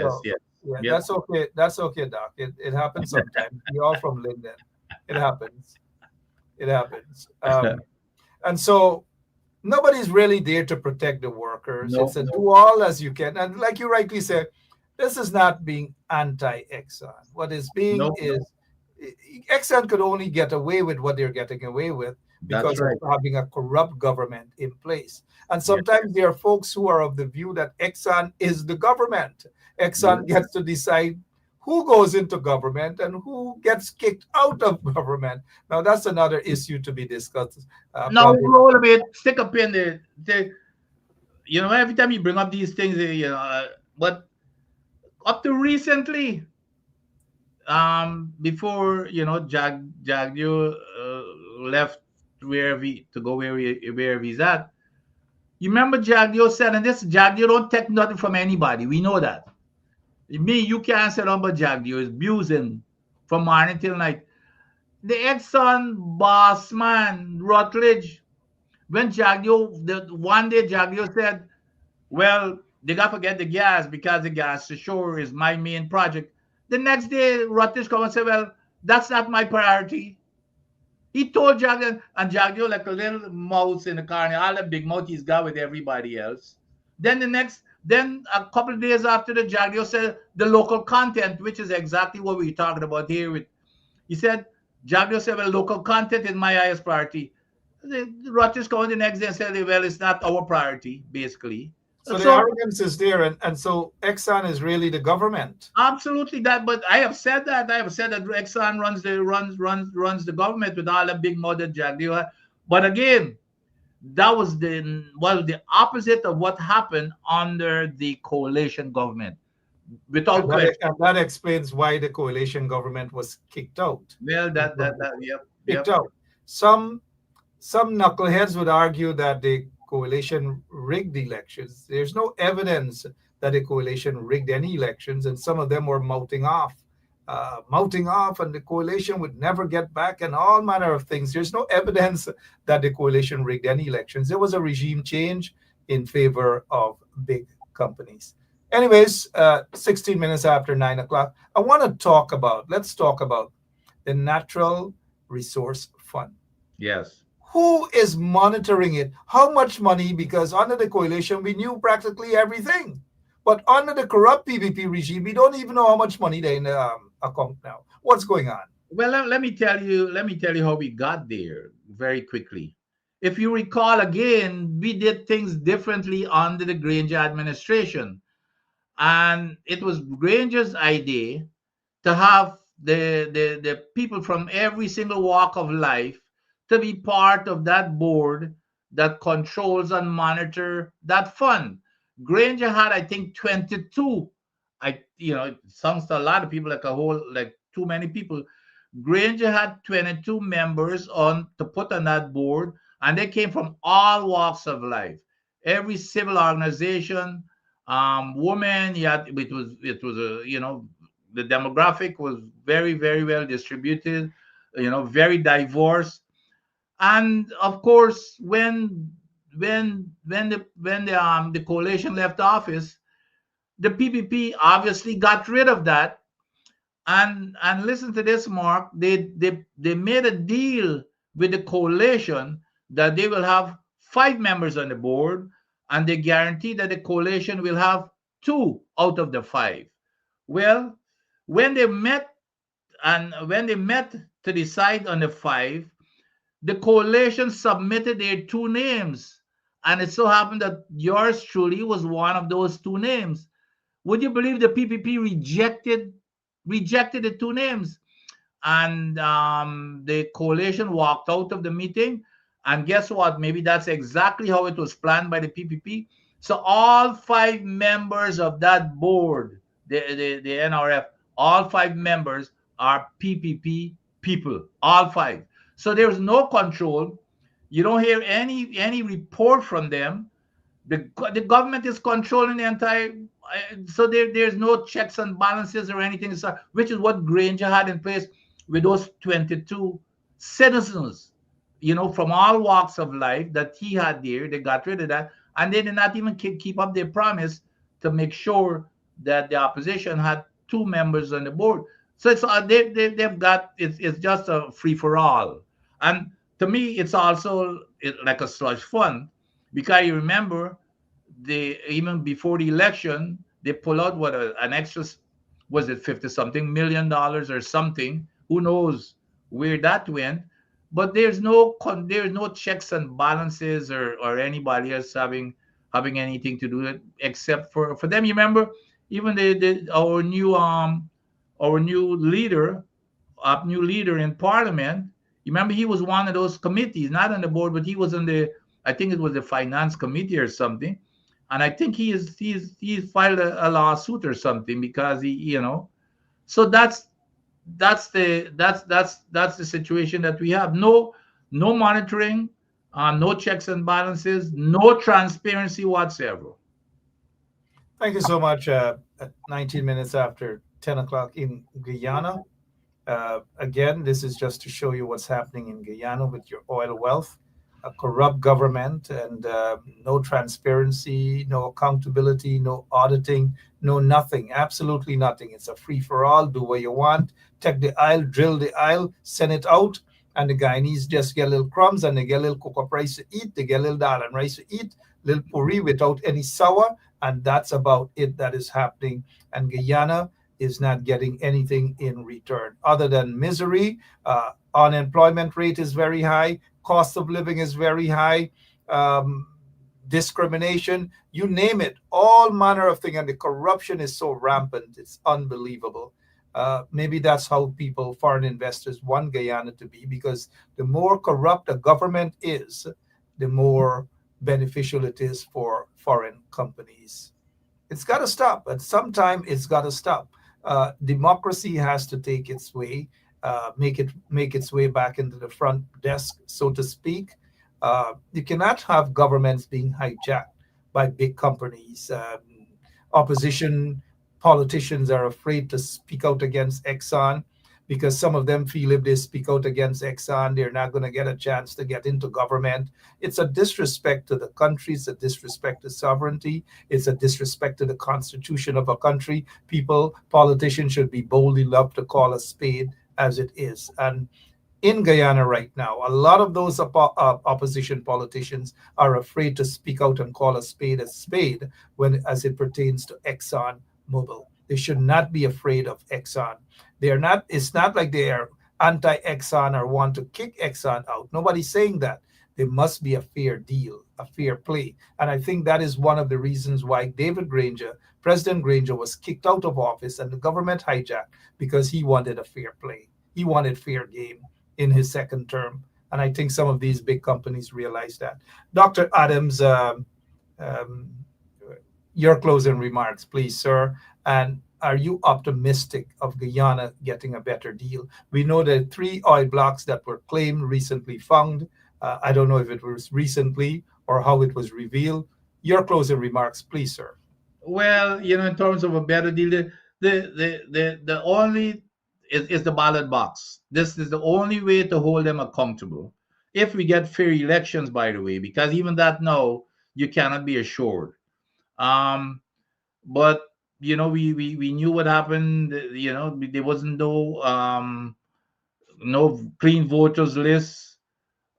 So, yes. yeah, Yep. that's okay. That's okay, Doc. It happens sometimes. We're all from Linden. It happens. It happens. And so nobody's really there to protect the workers. No, It's a no. do all as you can. And like you rightly said, this is not being anti-Exxon. What is being No, is Exxon could only get away with what they're getting away with That's because right. of having a corrupt government in place. And Yeah. sometimes there are folks who are of the view that Exxon is the government. Exxon Yeah. gets to decide who goes into government and who gets kicked out of government. Now, that's another issue to be discussed. Now Probably. roll a bit, stick a pin there. Every time you bring up these things, but up to recently, before Jagdio left to go where he's at. You remember Jagdio said, and this Jagdio don't take nothing from anybody. We know that. Me, you can't say nothing about Jagdio. Is abusing from morning till night. The Exxon boss man, Rutledge, when one day Jagdio said, well, they got to get the gas because the gas to shore is my main project. The next day, Rutledge come and say, well, that's not my priority. He told Jagdio, and Jagdio like a little mouse in the car, all the big mouth he's got with everybody else. Then a couple of days after the Jagdio said the local content, which is exactly what we're talking about here. He said, Jagdio said, well, local content is my highest priority. The Rutledge come the next day and said, well, it's not our priority, basically. So the arrogance is there, and so Exxon is really the government. Absolutely that, but I have said that Exxon runs the government with all the big mother Jagdio. But again, that was the opposite of what happened under the coalition government. Without question. And that explains why the coalition government was kicked out. Well, Kicked out. Some knuckleheads would argue that the coalition rigged the elections. There's no evidence that the coalition rigged any elections, and some of them were mouthing off, and the coalition would never get back, and all manner of things. There's no evidence that the coalition rigged any elections. There was a regime change in favor of big companies. Anyways, 16 minutes after 9 o'clock, let's talk about the Natural Resource Fund. Yes. Who is monitoring it? How much money? Because under the coalition, we knew practically everything. But under the corrupt PPP regime, we don't even know how much money they're in the account now. What's going on? Well, let me tell you how we got there very quickly. If you recall again, we did things differently under the Granger administration. And it was Granger's idea to have the people from every single walk of life to be part of that board that controls and monitor that fund. Granger had, I think, 22. It sounds to a lot of people like too many people. Granger had 22 members to put on that board, and they came from all walks of life. Every civil organization, women, it was the demographic was very, very well distributed, very diverse. And of course, when the coalition left office, the PPP obviously got rid of that. And listen to this, Mark. They made a deal with the coalition that they will have 5 members on the board, and they guarantee that the coalition will have 2 out of the 5. Well, when they met to decide on the 5, the coalition submitted their two names, and it so happened that yours truly was one of those two names. Would you believe the PPP rejected the two names? And the coalition walked out of the meeting. And guess what? Maybe that's exactly how it was planned by the PPP. So all five members of that board, the NRF, all five members are PPP people, all five. So there's no control. You don't hear any report from them. The government is controlling the entire. So there's no checks and balances or anything, so, which is what Granger had in place with those 22 citizens, from all walks of life that he had there. They got rid of that, and they did not even keep up their promise to make sure that the opposition had two members on the board. So it's they've got it's just a free for all. And to me, it's also like a slush fund, because you remember, even before the election, they pull out an extra, was it $50-something million or something? Who knows where that went? But there's no checks and balances, or anybody else having anything to do with it, except for them. You remember, even our new leader in Parliament. You remember, he was one of those committees, not on the board, but he was on I think it was the finance committee or something. And I think he's filed a lawsuit or something, because so that's the situation that we have. No monitoring, no checks and balances, no transparency whatsoever. Thank you so much. At 19 minutes after 10 o'clock in Guyana. Again, this is just to show you what's happening in Guyana with your oil wealth. A corrupt government, and no transparency, no accountability, no auditing, no nothing, absolutely nothing. It's a free for all. Do what you want. Take the oil, drill the oil, send it out, and the Guyanese just get a little crumbs, and they get a little cocoa rice to eat. They get a little dal and rice to eat, little puri without any sour, and that's about it that is happening. And Guyana is not getting anything in return other than misery. Unemployment rate is very high. Cost of living is very high. Discrimination, you name it, all manner of things. And the corruption is so rampant. It's unbelievable. Maybe that's how foreign investors want Guyana to be, because the more corrupt a government is, the more beneficial it is for foreign companies. It's got to stop. At some time, it's got to stop. Democracy has to take its way, make its way back into the front desk, so to speak. You cannot have governments being hijacked by big companies. Opposition politicians are afraid to speak out against Exxon, because some of them feel if they speak out against Exxon, they're not going to get a chance to get into government. It's a disrespect to the country. It's a disrespect to sovereignty. It's a disrespect to the constitution of a country. Politicians should be bold enough to call a spade as it is. And in Guyana right now, a lot of those opposition politicians are afraid to speak out and call a spade as it pertains to Exxon Mobil. They should not be afraid of Exxon. It's not like they are anti-Exxon or want to kick Exxon out. Nobody's saying that. There must be a fair deal, a fair play. And I think that is one of the reasons why President Granger was kicked out of office and the government hijacked, because he wanted a fair play. He wanted fair game in his second term. And I think some of these big companies realize that. Dr. Adams, your closing remarks, please, sir. And are you optimistic of Guyana getting a better deal? We know the 3 oil blocks that were claimed, recently found. I don't know if it was recently or how it was revealed. Your closing remarks, please, sir. Well, in terms of a better deal, the only is the ballot box. This is the only way to hold them accountable. If we get fair elections, by the way, because even that now you cannot be assured. But we knew what happened. There wasn't no clean voters list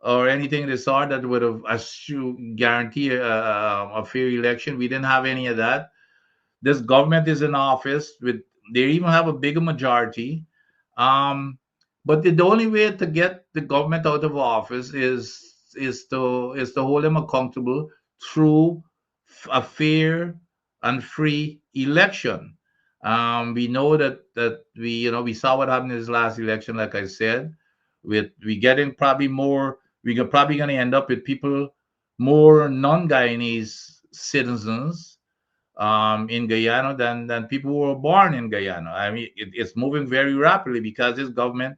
or anything of the sort that would have guarantee a fair election. We didn't have any of that. This government is in office they even have a bigger majority. But the only way to get the government out of office is to hold them accountable through a fair and free election. We know that we saw what happened in this last election. Like I said, with we getting probably more. We're probably going to end up with people, more non-Guyanese citizens in Guyana than people who were born in Guyana. I mean, it's moving very rapidly because this government,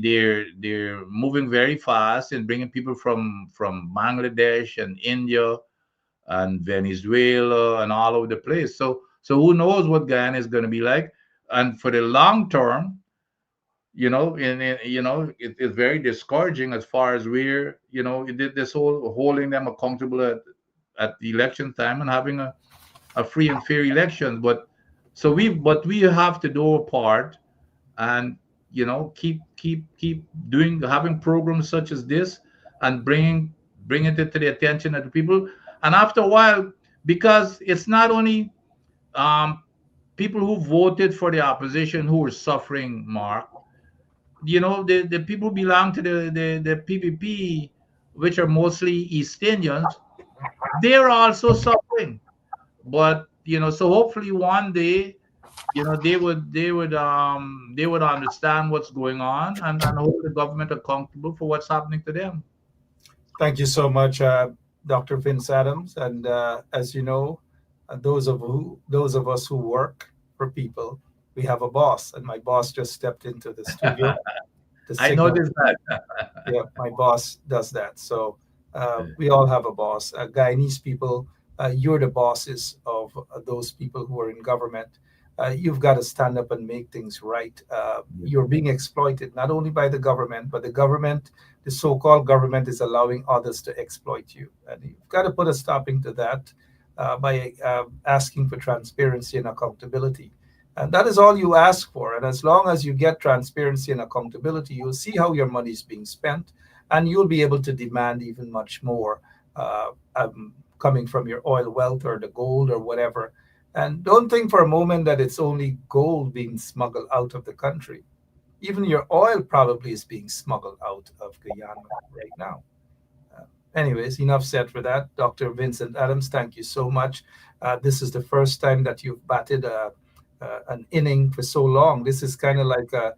they're moving very fast and bringing people from Bangladesh and India and Venezuela and all over the place. So who knows what Guyana is going to be like? And for the long term, it's very discouraging as far as this whole holding them accountable at the election time and having a free and fair election. But we have to do our part, and keep having programs such as this, and bringing it to the attention of the people. And after a while, because it's not only people who voted for the opposition who are suffering, Mark. The people who belong to the PPP, which are mostly East Indians, they're also suffering. But so hopefully one day, they would understand what's going on, and hold the government accountable for what's happening to them. Thank you so much, Dr. Vince Adams. And as you know, those of us who work for people, we have a boss, and my boss just stepped into the studio. I noticed that. Yeah, my boss does that. So we all have a boss. Guyanese people, you're the bosses of those people who are in government. You've got to stand up and make things right. You're being exploited, not only by the government, but the so-called government is allowing others to exploit you. And you've got to put a stopping to that by asking for transparency and accountability. And that is all you ask for. And as long as you get transparency and accountability, you'll see how your money is being spent, and you'll be able to demand even much more coming from your oil wealth or the gold or whatever. And don't think for a moment that it's only gold being smuggled out of the country. Even your oil probably is being smuggled out of Guyana right now. Anyways, enough said for that. Dr. Vincent Adams, thank you so much. This is the first time that you've batted an inning for so long. This is kind of like a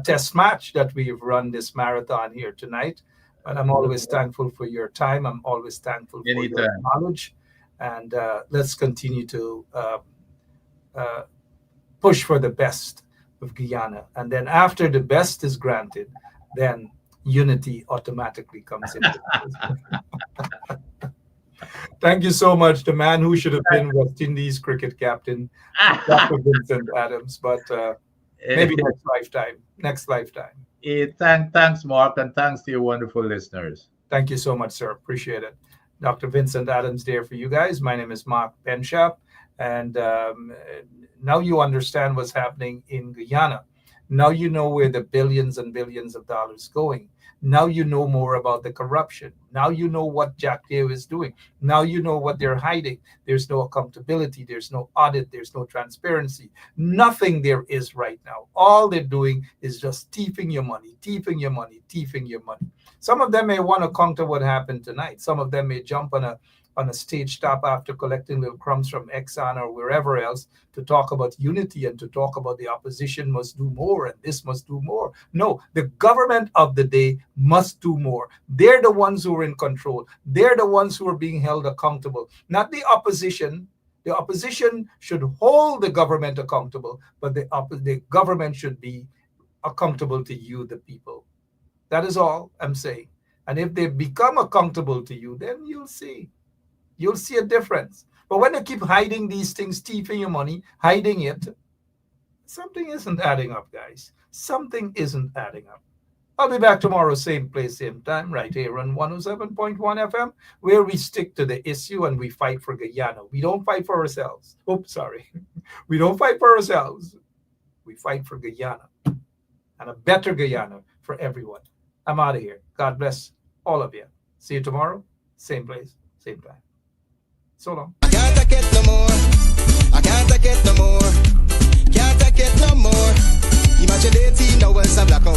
test match that we've run this marathon here tonight. And I'm always thankful for your time. I'm always thankful for your knowledge. And let's continue to push for the best of Guyana. And then after the best is granted, then unity automatically comes into place. Thank you so much. The man who should have been West Indies cricket captain, Dr. Vincent Adams, but maybe next lifetime. Thanks, Mark, and thanks to your wonderful listeners. Thank you so much, sir. Appreciate it. Dr. Vincent Adams there for you guys. My name is Mark Benshap, and now you understand what's happening in Guyana. Now you know where the billions and billions of dollars going. Now you know more about the corruption. Now you know what Jack Dale is doing. Now you know what they're hiding. There's no accountability. There's no audit. There's no transparency. Nothing there is right now. All they're doing is just thieving your money, thieving your money, thieving your money. Some of them may want to counter what happened tonight. Some of them may jump on a stage top after collecting little crumbs from Exxon or wherever else to talk about unity and to talk about the opposition must do more and this must do more. No, the government of the day must do more. They're the ones who are in control. They're the ones who are being held accountable, not the opposition. The opposition should hold the government accountable, but the government should be accountable to you, the people. That is all I'm saying. And if they become accountable to you, then you'll see. You'll see a difference. But when they keep hiding these things, thieving your money, hiding it, something isn't adding up, guys. Something isn't adding up. I'll be back tomorrow, same place, same time, right here on 107.1 FM, where we stick to the issue and we fight for Guyana. We don't fight for ourselves. Oops, sorry. We don't fight for ourselves. We fight for Guyana and a better Guyana for everyone. I'm out of here. God bless all of you. See you tomorrow, same place, same time. So long. I can't take it no more. I can't take it no more. Can't take it no more. Imagine 18 hours of blackout.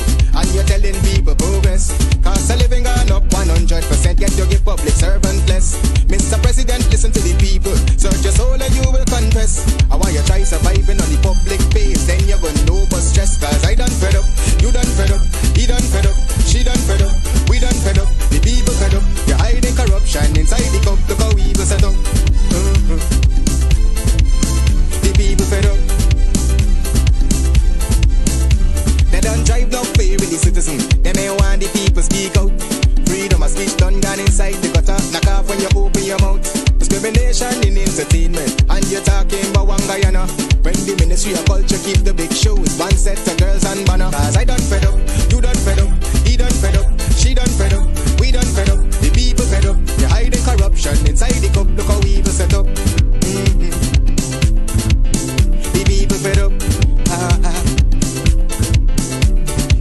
entertainment. And you're talking about one Guyana. When the Ministry of Culture keep the big shows, one set of girls and banner. Cause I done fed up, you done fed up, he done fed up, she done fed up, we done fed up, the people fed up. You're hiding corruption inside the cup, look how evil set up. The people fed up.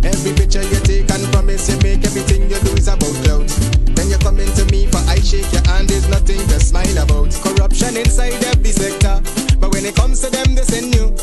Every picture you take and promise you make, everything you do is about clout. Then you come into me for I shake your hand, there's nothing to smile about. Corruption inside every sector, but when it comes to them they send you